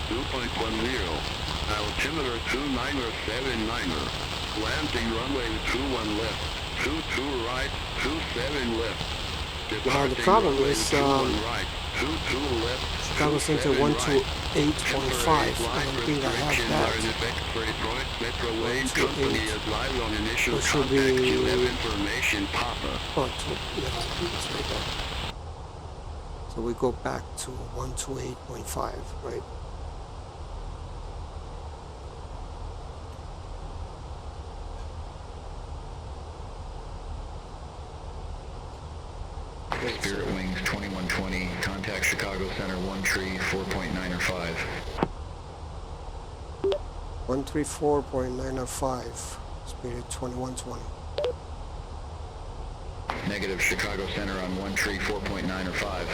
2.10. Altimeter 2979er. Landing runway 21 left. 22 right. 27 left. Now the problem is right. 22 left. Chicago Center 128.5. I don't think I have that. It should be. Oh, yeah, it's right there. So we go back to 128.5, right? Spirit Wings 2120, contact Chicago Center 134.905. 134.905, Spirit 2120. Negative Chicago Center on 134.905.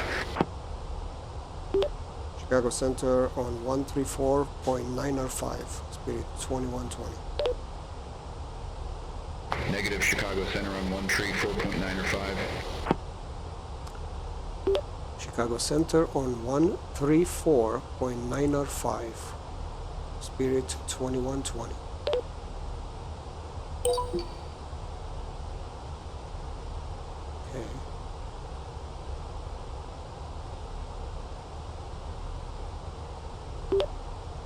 Chicago Center on 134.905, Spirit 2120. Negative Chicago Center on 134.905. Chicago Center on 134.905, Spirit 2120. Okay.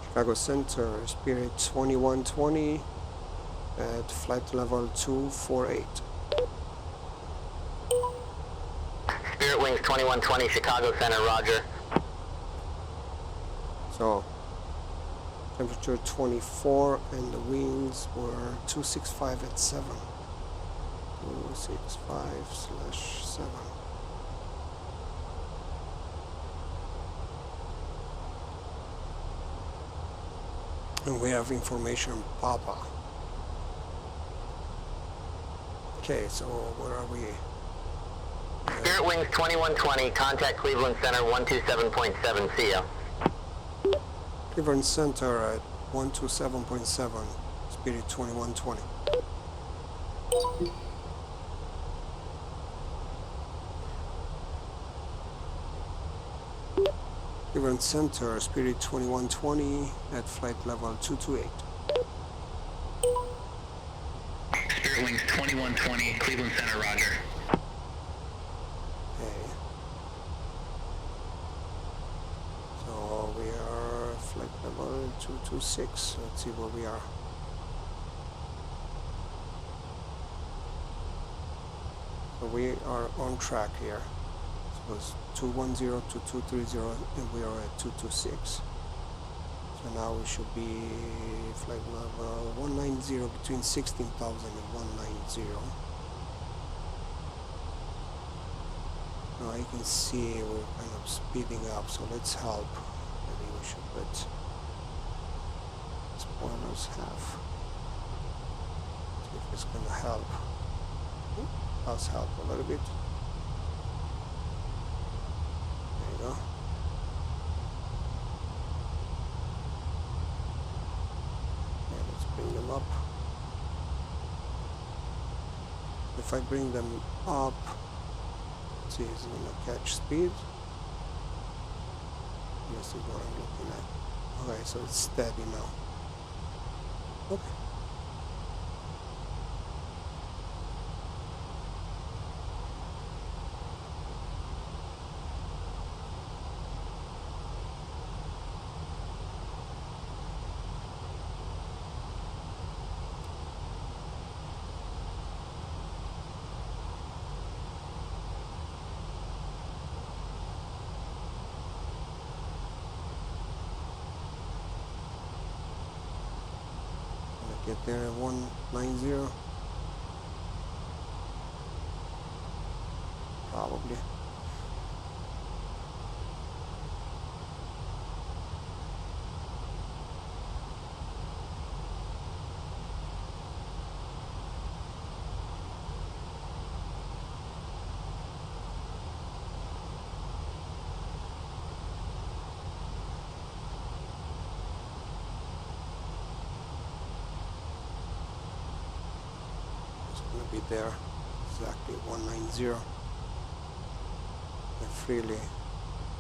Chicago Center, Spirit 2120 at flight level 248. Spirit Wings 2120, Chicago Center, roger. So, temperature 24 and the winds were 265 at 7. 265/7. And we have information Papa. Okay, so where are we? Spirit Wings 2120, contact Cleveland Center 127.7, see ya. Cleveland Center at 127.7, Spirit 2120. Cleveland Center, Spirit 2120 at flight level 228. Spirit Wings 2120, Cleveland Center, roger. Okay. So we are flight level 226. Let's see where we are. So we are on track here. It was 210 to 230 and we are at 226. So now we should be flight level 190 between 16,000 and 190. Now you can see we're kind of speeding up, so let's help. Maybe we should put spoilers half. See if it's gonna help. Does help a little bit. There you go. Okay, let's bring them up. If I bring them up, let's see, is it gonna catch speed? This is what I'm looking at. Okay, so it's steady now. Okay. Get there at 190. Probably. be there. Exactly 190. And freely.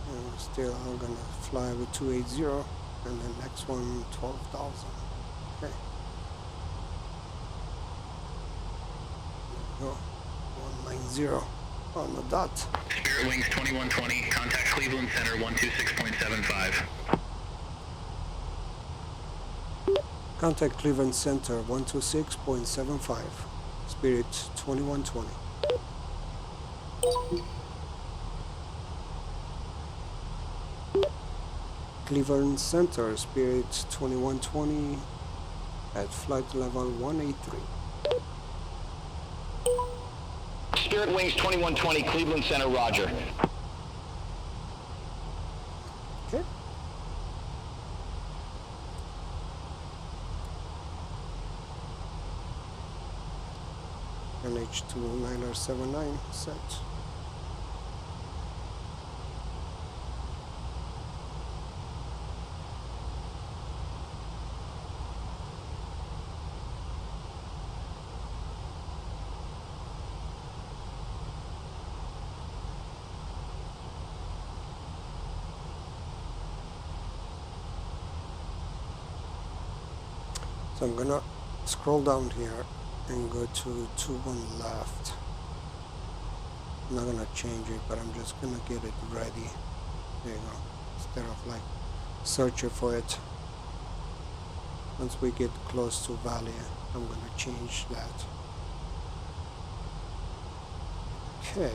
And still I'm gonna fly with 280, and the next one 12,000. Okay. There we go. 190 on the dot. Spirit Wings 2120, contact Cleveland Center 126.75. Contact Cleveland Center 126.75. Spirit 2120. Cleveland Center, Spirit 2120 at flight level 183. Spirit Wings 2120, Cleveland Center, roger. Okay. NH2979 set. So I'm gonna scroll down here and go to 21 left. I'm not gonna change it, but I'm just gonna get it ready. There you go. Instead of like searching for it. Once we get close to Valley, I'm gonna change that. Okay.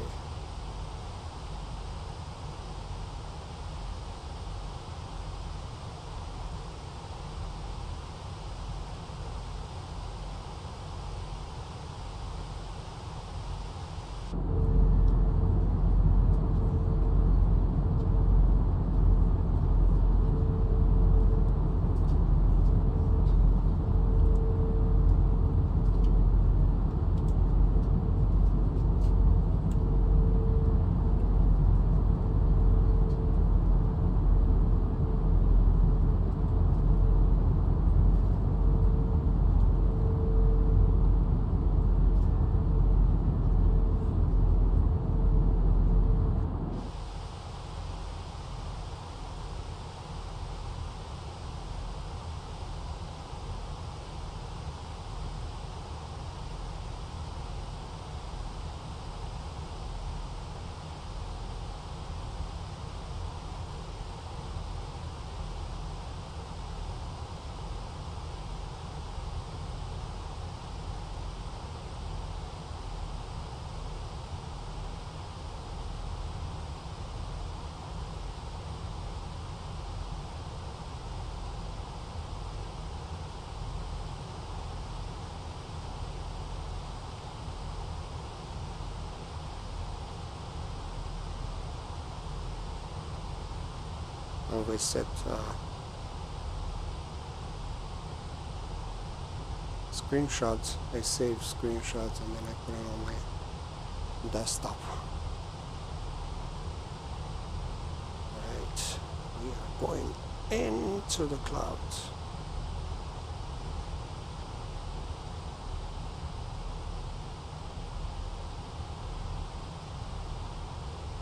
Always set screenshots. I save screenshots and then I put it on my desktop. Alright, we are going into the clouds.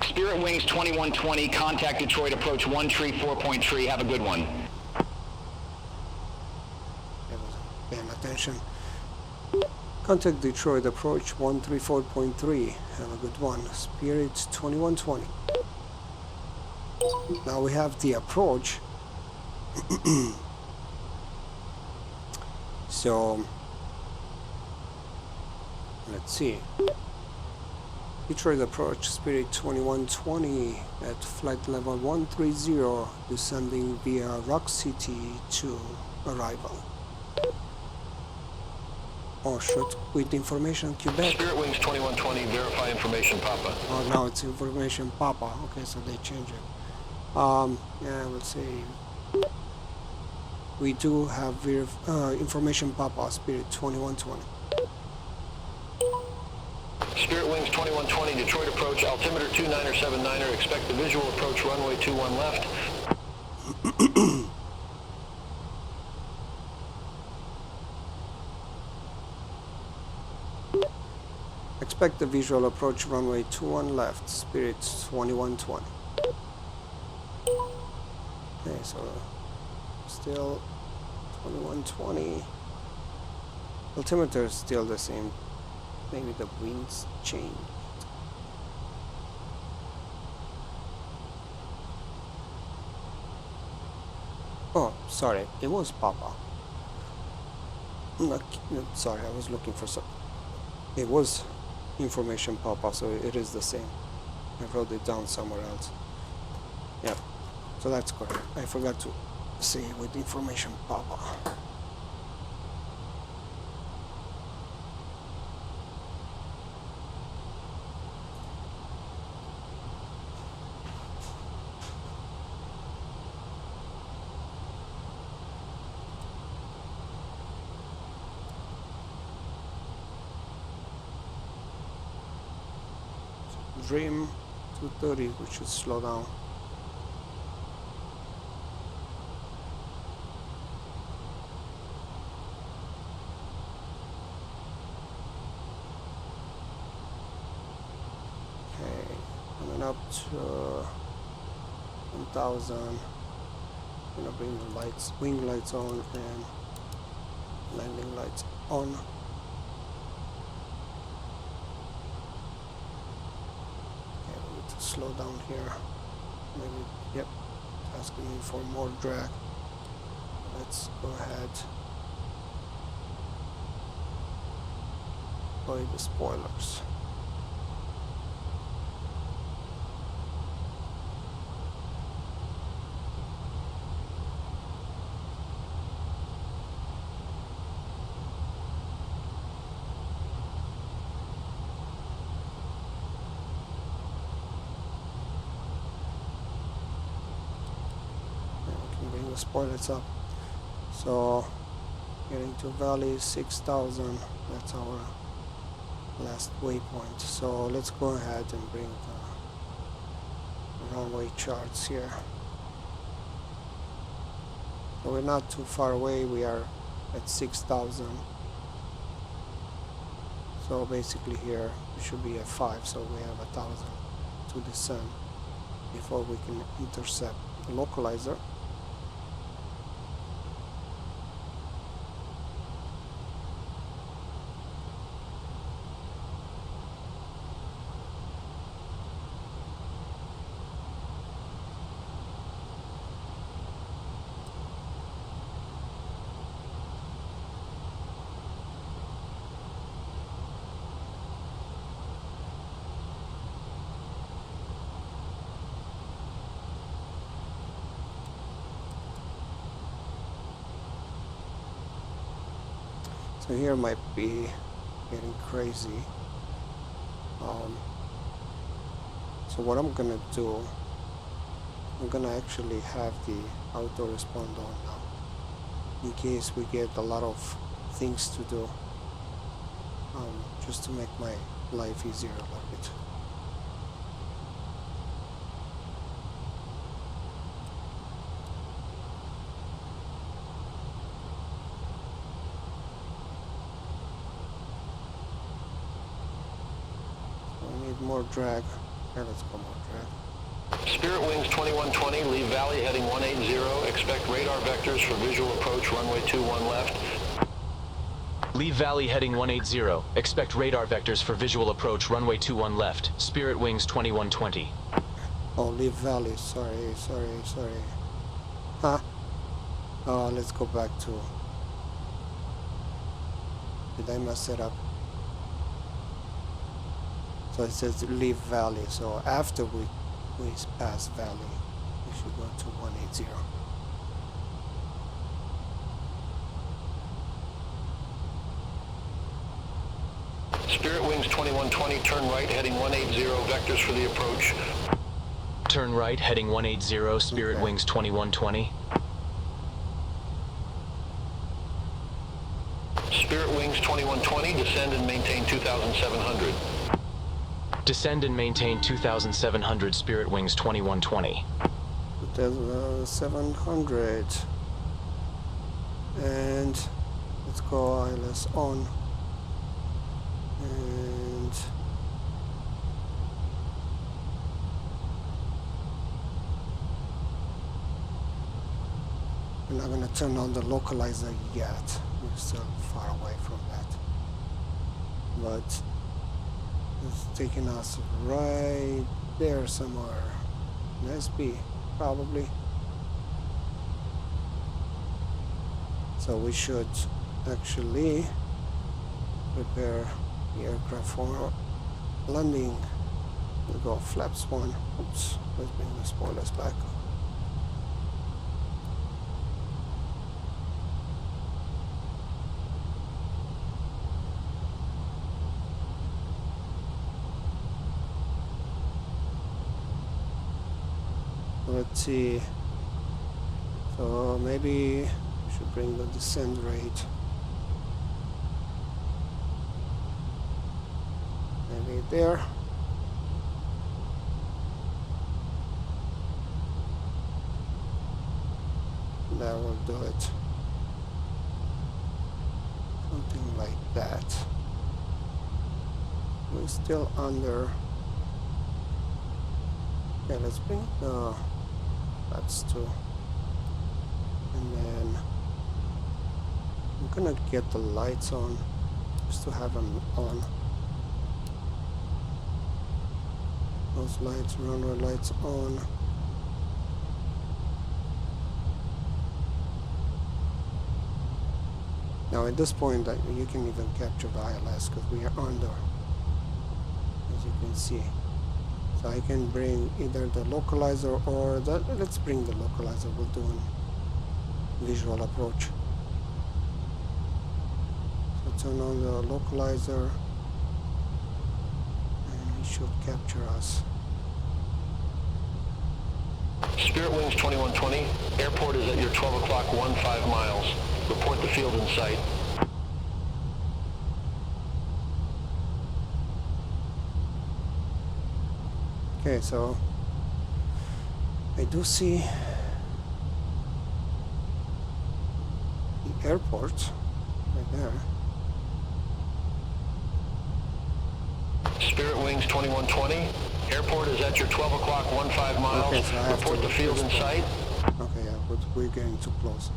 Spirit Wings 2120, contact Detroit, approach 134.3, have a good one. I wasn't paying attention. Contact Detroit, approach 134.3, have a good one. Spirit 2120. Now we have the approach. So let's see. Detroit approach, Spirit 2120 at flight level 130, descending via Rock City to arrival. Oh, shoot, with information Quebec. Spirit Wings 2120, verify information Papa. Oh, now it's information Papa. Okay, so they change it. Yeah, we'll see. We do have information Papa, Spirit 2120. Spirit Wings 2120, Detroit approach, altimeter 2979er, expect the visual approach runway 21 left. Expect the visual approach runway 21 left, Spirit 2120. Okay, so still 2120. Altimeter is still the same. Maybe the winds change. Oh, sorry, it was Papa. Sorry, I was looking for some. It was information Papa, so it is the same. I wrote it down somewhere else. Yeah, so that's correct. I forgot to say it with information Papa. Dream 230, we should slow down. Okay, coming up to 1000. Gonna bring the lights, wing lights on and landing lights on. Slow down here. Maybe, yep, it's asking me for more drag. Let's go ahead. Play the spoilers. Spoilers up. So getting to valley 6000, that's our last waypoint. So let's go ahead and bring the runway charts here. So we're not too far away, we are at 6000. So basically here we should be at 5, so we have 1000 to descend before we can intercept the localizer. So here might be getting crazy. So what I'm gonna do, I'm gonna actually have the auto respond on now, in case we get a lot of things to do, just to make my life easier a little bit. More drag. Okay, let's go more drag. Spirit Wings 2120, leave valley heading 180. Expect radar vectors for visual approach runway 21 left. Leave valley heading 180. Expect radar vectors for visual approach runway 21 left. Spirit Wings 2120. Oh, leave valley. Sorry. Huh? Let's go back to... Did I mess it up? So it says leave valley, so after we pass valley, we should go to 180. Spirit Wings 2120, turn right heading 180, vectors for the approach. Turn right heading 180, Spirit Okay. Wings 2120. Spirit Wings 2120, descend and maintain 2700. Descend and maintain 2700, Spirit Wings 2120. 700. And let's go ILS on. And We're not going to turn on the localizer yet. We're still far away from that. But it's taking us right there somewhere. An SB, probably. So we should actually prepare the aircraft for landing. We'll go flaps 1. Oops, let's bring the spoilers back. Let's see. So maybe we should bring the descent rate. Maybe there. That will do it. Something like that. We're still under. Okay, let's bring the flaps 2. And then I'm gonna get the lights on just to have them on. Those lights, runway lights on. Now at this point you can even capture the ILS because we are under, as you can see. So I can bring either the localizer or the, let's bring the localizer, we'll do a visual approach. So turn on the localizer and it should capture us. Spirit Wings 2120, airport is at your 12 o'clock 15 miles. Report the field in sight. Okay, so I do see the airport right there. Spirit Wings 2120, airport is at your 12 o'clock 15 miles. Okay, so I have report to the field in sight. Okay, yeah, but we're getting too close.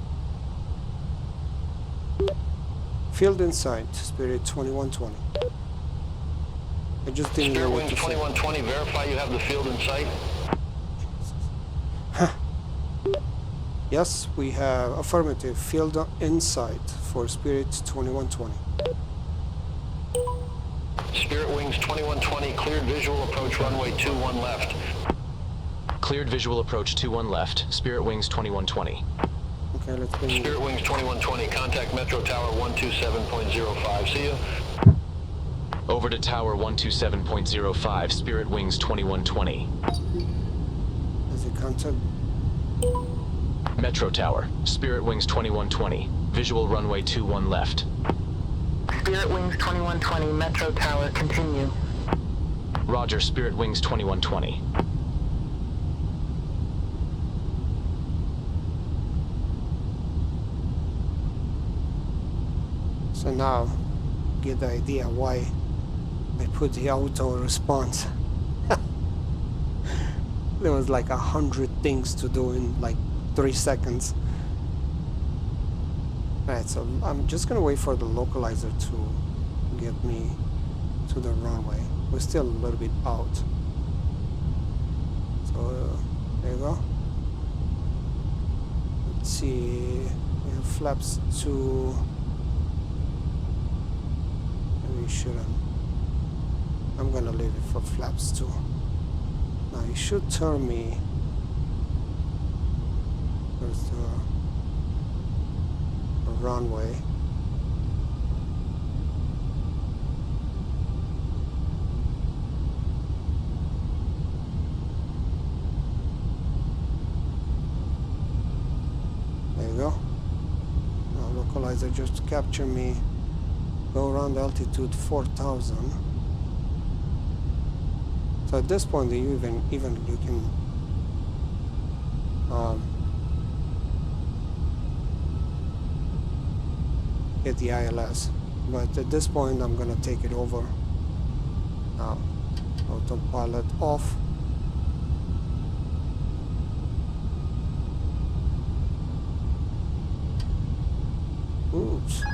Field in sight, Spirit 2120. I just didn't know Spirit what Wings to say. 2120, verify you have the field in sight. Yes, we have affirmative field in sight for Spirit 2120. Spirit Wings 2120, cleared visual approach runway 21 left. Cleared visual approach 21 left. Spirit Wings 2120. Okay, let's bring Spirit Wings 2120, contact Metro Tower 127.05. See you. Over to Tower 127.05, Spirit Wings 2120. as a contact. Metro Tower, Spirit Wings 2120. Visual runway 21 left. Spirit Wings 2120, Metro Tower, continue. Roger, Spirit Wings 2120. So now, get the idea why I put the auto response. There was like 100 things to do in like 3 seconds. Right, so I'm just gonna wait for the localizer to get me to the runway. We're still a little bit out. So there you go. Let's see, we have flaps 2. Maybe we shouldn't. I'm gonna leave it for flaps 2. Now you should turn me. There's the runway. There you go. Now localizer just capture me. Go around altitude 4,000. So at this point, you you can get the ILS, but at this point I'm gonna take it over. Now, autopilot off. Oops. Gee.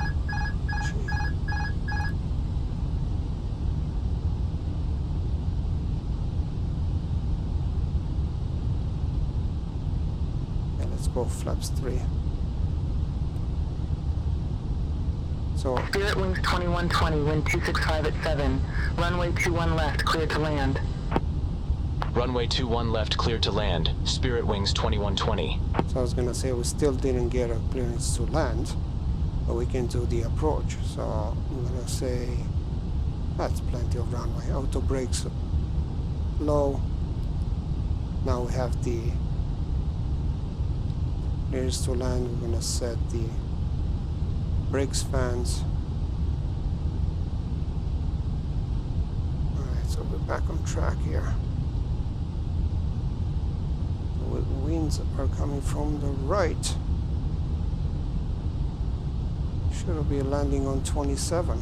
Yeah, let's go flaps 3. So Spirit Wings 2120, wind 265 at 7. Runway 21 left, clear to land. Runway 21 left, cleared to land. Spirit Wings 2120. So I was gonna say we still didn't get a clearance to land, but we can do the approach. So I'm gonna say that's plenty of runway. Auto brakes low. Now we have the clearance to land. We're gonna set the brakes fans. Alright, so we're back on track here. The winds are coming from the right. Should be landing on 27.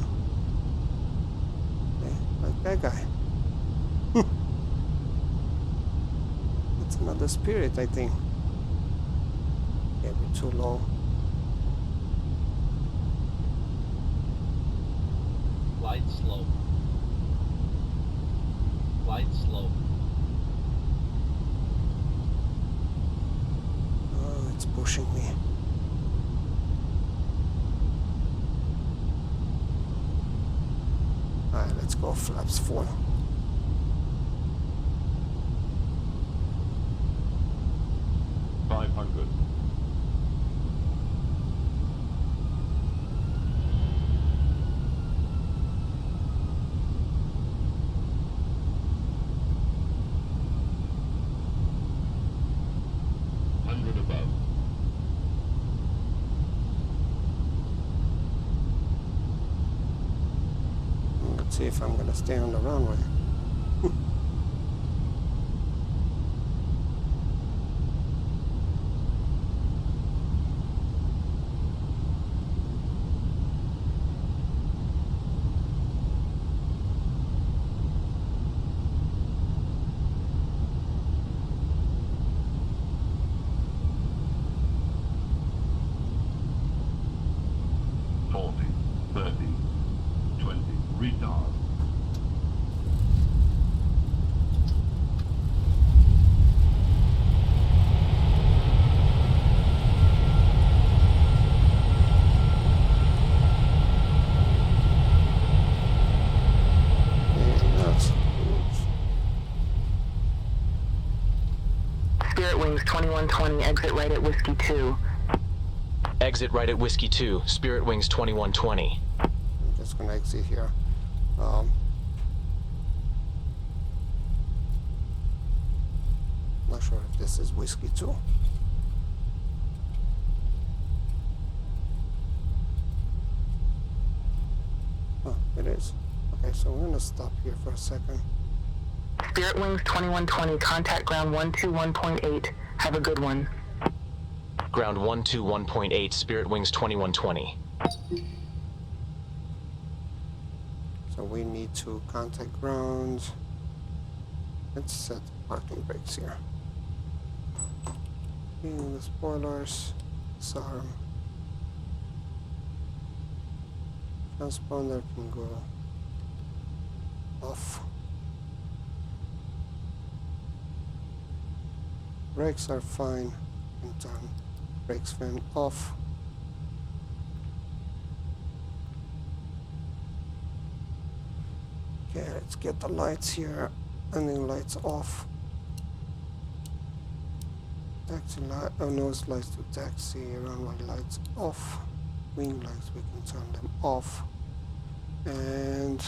Okay, like that guy. That's another Spirit, I think. Yeah, we're too low. Glide slow. Glide slow. Oh, it's pushing me. Alright, let's go flaps 4. See if I'm gonna stay on the runway. Spirit Wings 2120, exit right at Whiskey 2. Exit right at Whiskey 2, Spirit Wings 2120. I'm just gonna exit here. Not sure if this is Whiskey 2. Oh, it is. Okay, so we're gonna stop here for a second. Spirit Wings 2120, contact ground 121.8. Have a good one. Ground 121.8, Spirit Wings 2120. So we need to contact ground. Let's set parking brakes here. Cleaning the spoilers. Disarm. Transponder can go off. Brakes are fine. And turn brakes fan off. Okay, let's get the lights here. Landing lights off. Taxi light, nose lights to taxi. Runway lights off. Wing lights, we can turn them off. And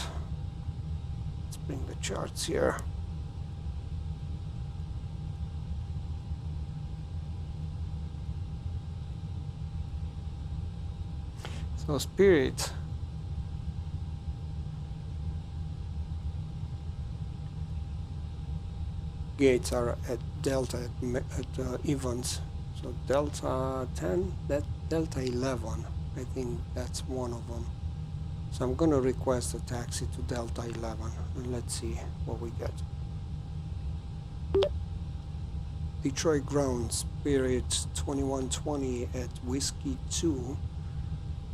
let's bring the charts here. So Spirit gates are at Delta at Evans, so Delta 10, that Delta 11, I think that's one of them. So I'm gonna request a taxi to Delta 11 and let's see what we get. Detroit ground, Spirit 2120 at Whiskey 2.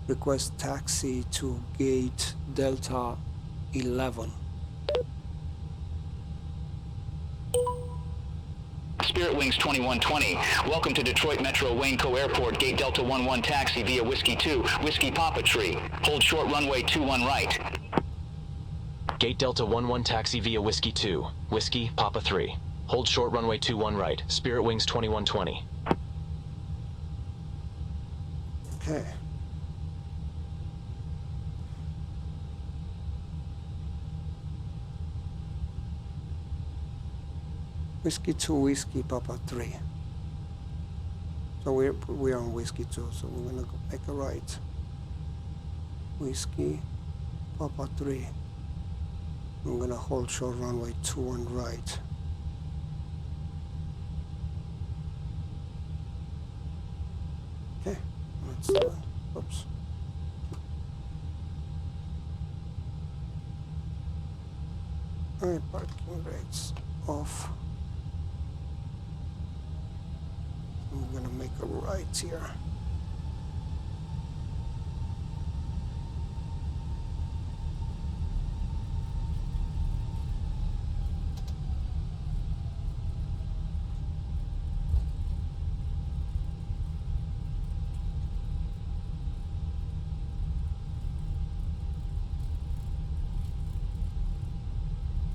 request taxi to gate Delta 11. Spirit Wings 2120, welcome to Detroit Metro Wayne Co Airport, gate Delta 11 taxi via Whiskey 2, Whiskey Papa Tree. Hold short runway 21 right. Gate Delta 11 taxi via Whiskey 2, Whiskey Papa 3. Hold short runway 21 right, Spirit Wings 2120. Okay. Whiskey 2, Whiskey Papa 3. So we're on Whiskey 2, so we're gonna go make a right. Whiskey Papa 3. I'm gonna hold short runway 21 right. Okay, that's done. Oops. Alright, parking brakes off. I'm gonna make a right here.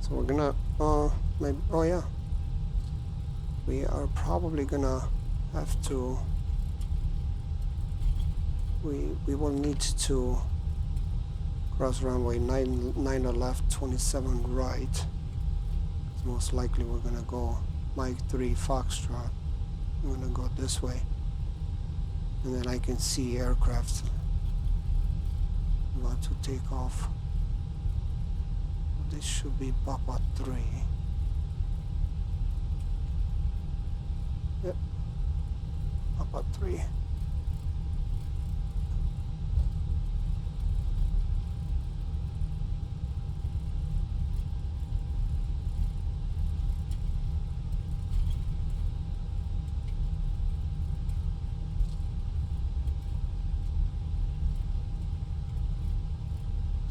So we're gonna, maybe, oh yeah. We are probably gonna have to, we will need to cross runway 9 left, 27 right. Most likely we're gonna go Mike 3 Foxtrot. I'm gonna go this way. And then I can see aircraft about to take off. This should be Papa 3. Yep. Papa 3.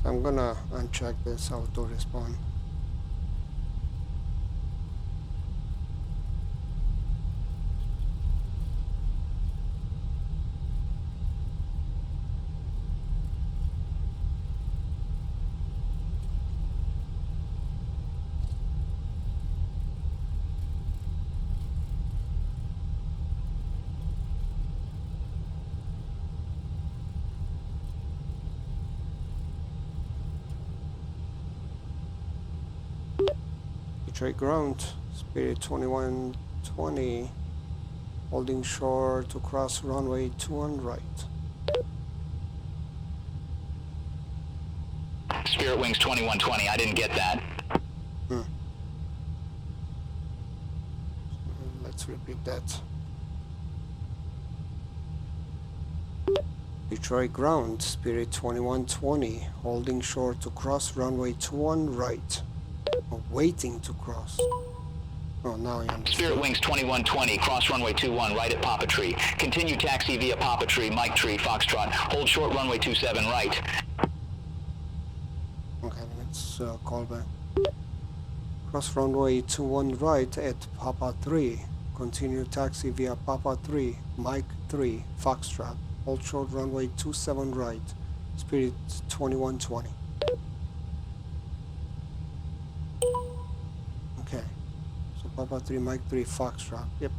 So I'm gonna uncheck this auto respawn. Detroit ground, Spirit 2120, holding shore to cross runway 21 right. Spirit Wings 2120, I didn't get that. Let's repeat that. Detroit ground, Spirit 2120, holding shore to cross runway 21 right. Waiting to cross. Oh, now I understand. Spirit Wings 2120, cross runway 21 right at Papa Tree. Continue taxi via Papa Tree, Mike Tree, Foxtrot. Hold short runway 27 right. Okay, let's call back. Cross runway 21 right at Papa 3. Continue taxi via Papa 3, Mike 3, Foxtrot. Hold short runway 27 right. Spirit 2120. Okay, so Papa 3, Mike 3, Foxtrot. Yep.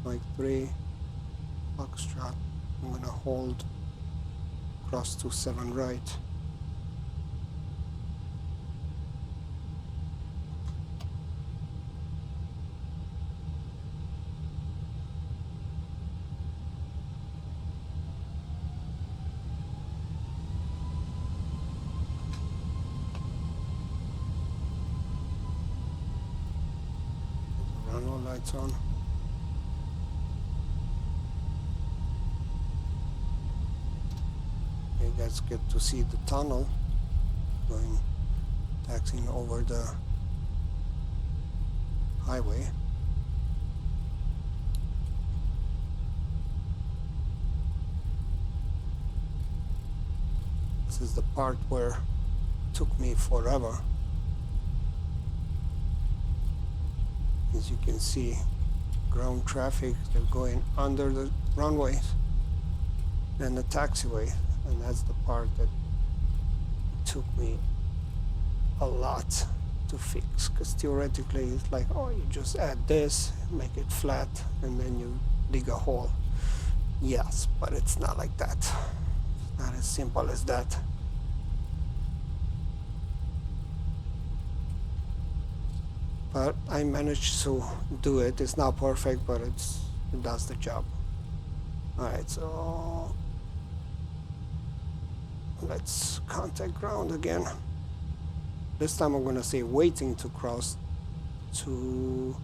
Mike 3, Foxtrot. I'm gonna hold cross 27 right. Run all lights on. You guys get to see the tunnel going, taxiing over the highway. is the part where it took me forever. As you can see, ground traffic, they're going under the runways and the taxiway, and that's the part that took me a lot to fix, because theoretically it's like, oh, you just add this, make it flat, and then you dig a hole. Yes, but it's not like that. It's not as simple as that. But I managed to do it. It's not perfect, but it does the job. Alright, so let's contact ground again. This time I'm gonna say waiting to cross to,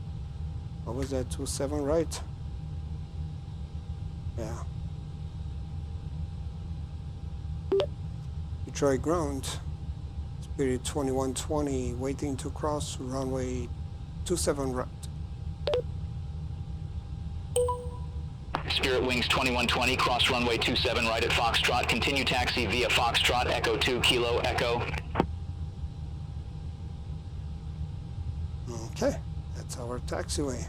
what was that, 27, right? Yeah. Detroit ground, Spirit 2120, waiting to cross runway 27 right. Spirit Wings 2120, cross runway 27 right at Foxtrot. Continue taxi via Foxtrot, Echo 2, Kilo, Echo. Okay, that's our taxiway.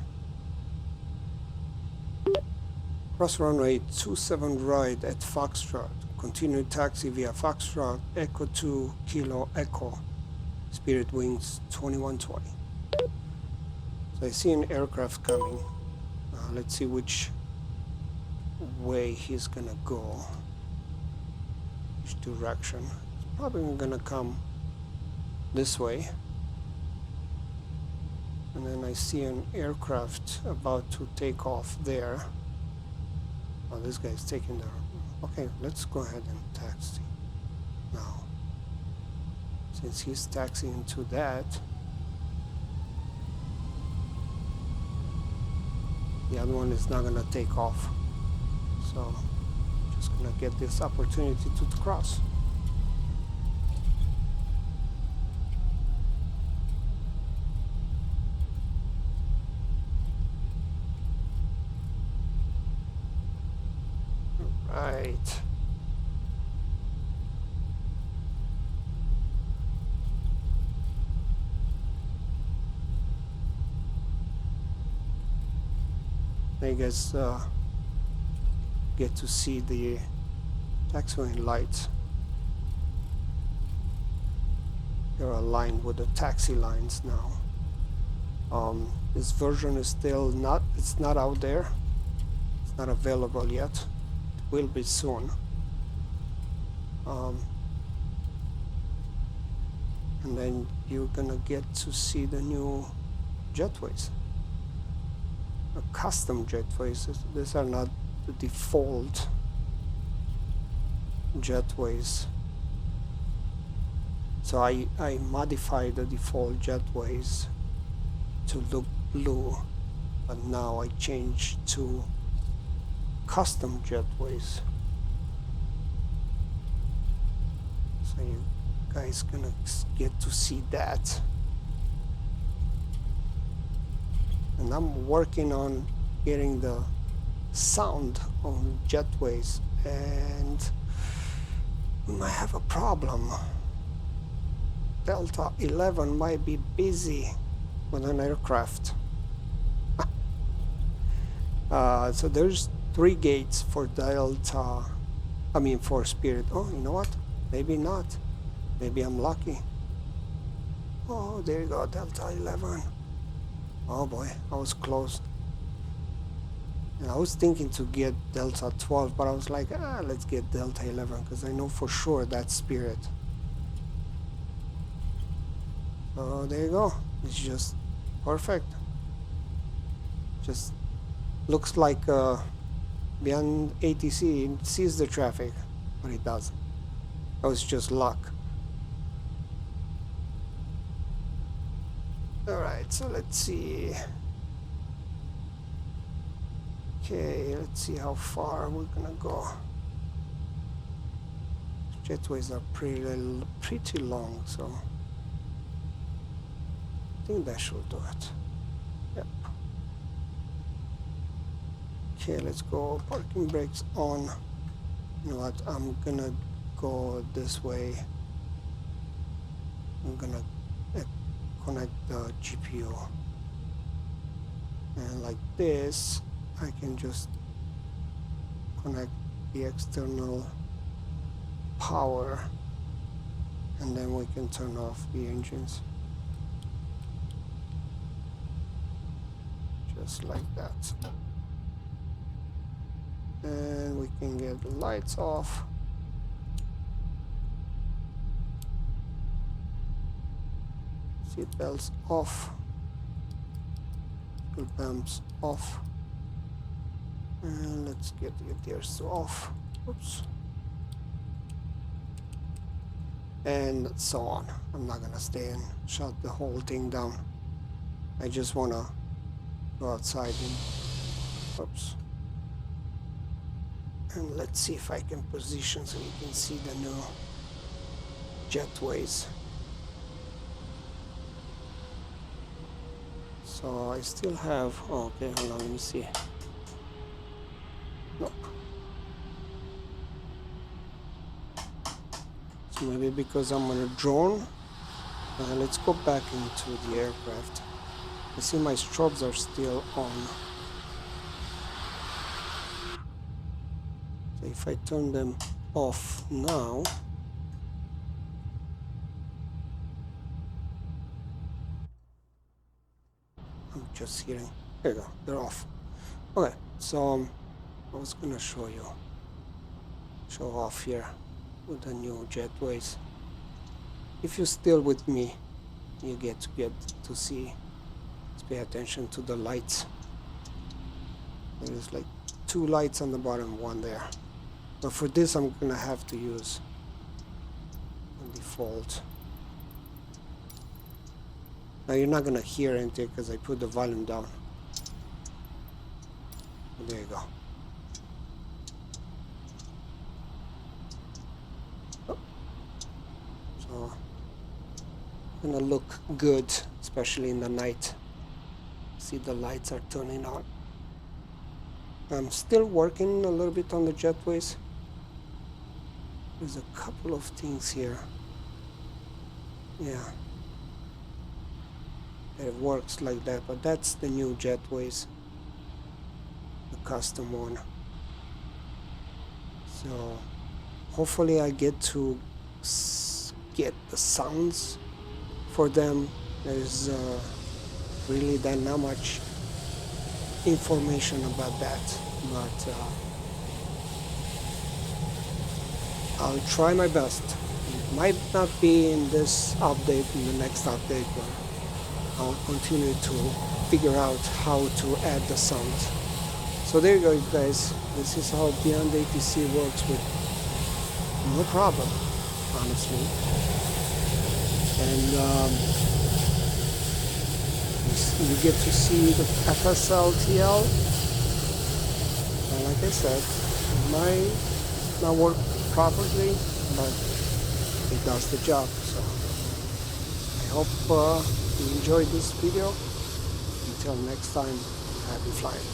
Cross runway 27 right at Foxtrot. Continue taxi via Foxtrot, Echo 2, Kilo, Echo. Spirit Wings 2120. So I see an aircraft coming. Let's see which way he's gonna go. Which direction. He's probably gonna come this way. And then I see an aircraft about to take off there. Oh, this guy's taking the... Okay, let's go ahead and taxi now. Since he's taxiing to that, the other one is not gonna take off. So, just gonna get this opportunity to cross. Right. I guess get to see the taxiway lights. They're aligned with the taxi lines now. This version is still not, it's not out there. It's not available yet. It will be soon. And then you're gonna get to see the new jetways. Custom jetways. These are not the default jetways. So I modified the default jetways to look blue, but now I changed to custom jetways. So you guys gonna get to see that. And I'm working on getting the sound on jetways, and we might have a problem. Delta 11 might be busy with an aircraft. So there's 3 gates for Delta, for Spirit. Oh, you know what? Maybe not. Maybe I'm lucky. Oh, there you go, Delta 11. Oh boy, I was close. And I was thinking to get Delta 12, but I was like, let's get Delta 11, because I know for sure that's Spirit. Oh, there you go. It's just perfect. Just looks like Beyond ATC sees the traffic, but it doesn't. That was just luck. Alright, so let's see. Okay, let's see how far we're gonna go. Jetways are pretty long, so I think that should do it. Yep. Okay, let's go. Parking brakes on. You know what? I'm gonna go this way. I'm gonna connect the GPU, and like this I can just connect the external power, and then we can turn off the engines just like that, and we can get the lights off. Seat belts off, fuel pumps off, and let's get the gears off. Oops. And so on. I'm not gonna stay and shut the whole thing down. I just wanna go outside and oops. And let's see if I can position so you can see the new jetways. So I still have, oh, okay, hold on, let me see. Nope. So maybe because I'm on a drone. Let's go back into the aircraft. You see my strobes are still on. So if I turn them off now, I'm just hearing, there you go, they're off. Okay, so I was gonna show off here with the new jetways. If you're still with me, you get to see, let's pay attention to the lights. There's like 2 lights on the bottom, 1 there. But for this I'm gonna have to use the default. Now you're not gonna hear anything because I put the volume down. There you go. Oh. So gonna look good, especially in the night. See the lights are turning on. I'm still working a little bit on the jetways. There's a couple of things here. Yeah. It works like that, but that's the new jetways, the custom one. So hopefully I get to get the sounds for them. There's really not much information about that, but I'll try my best. It might not be in this update, in the next update, but I'll continue to figure out how to add the sounds. So there you go, guys. This is how Beyond ATC works with no problem, honestly. And you get to see the FSLTL. And like I said, it might not work properly, but it does the job. So I hope you enjoyed this video. Until next time, happy flying.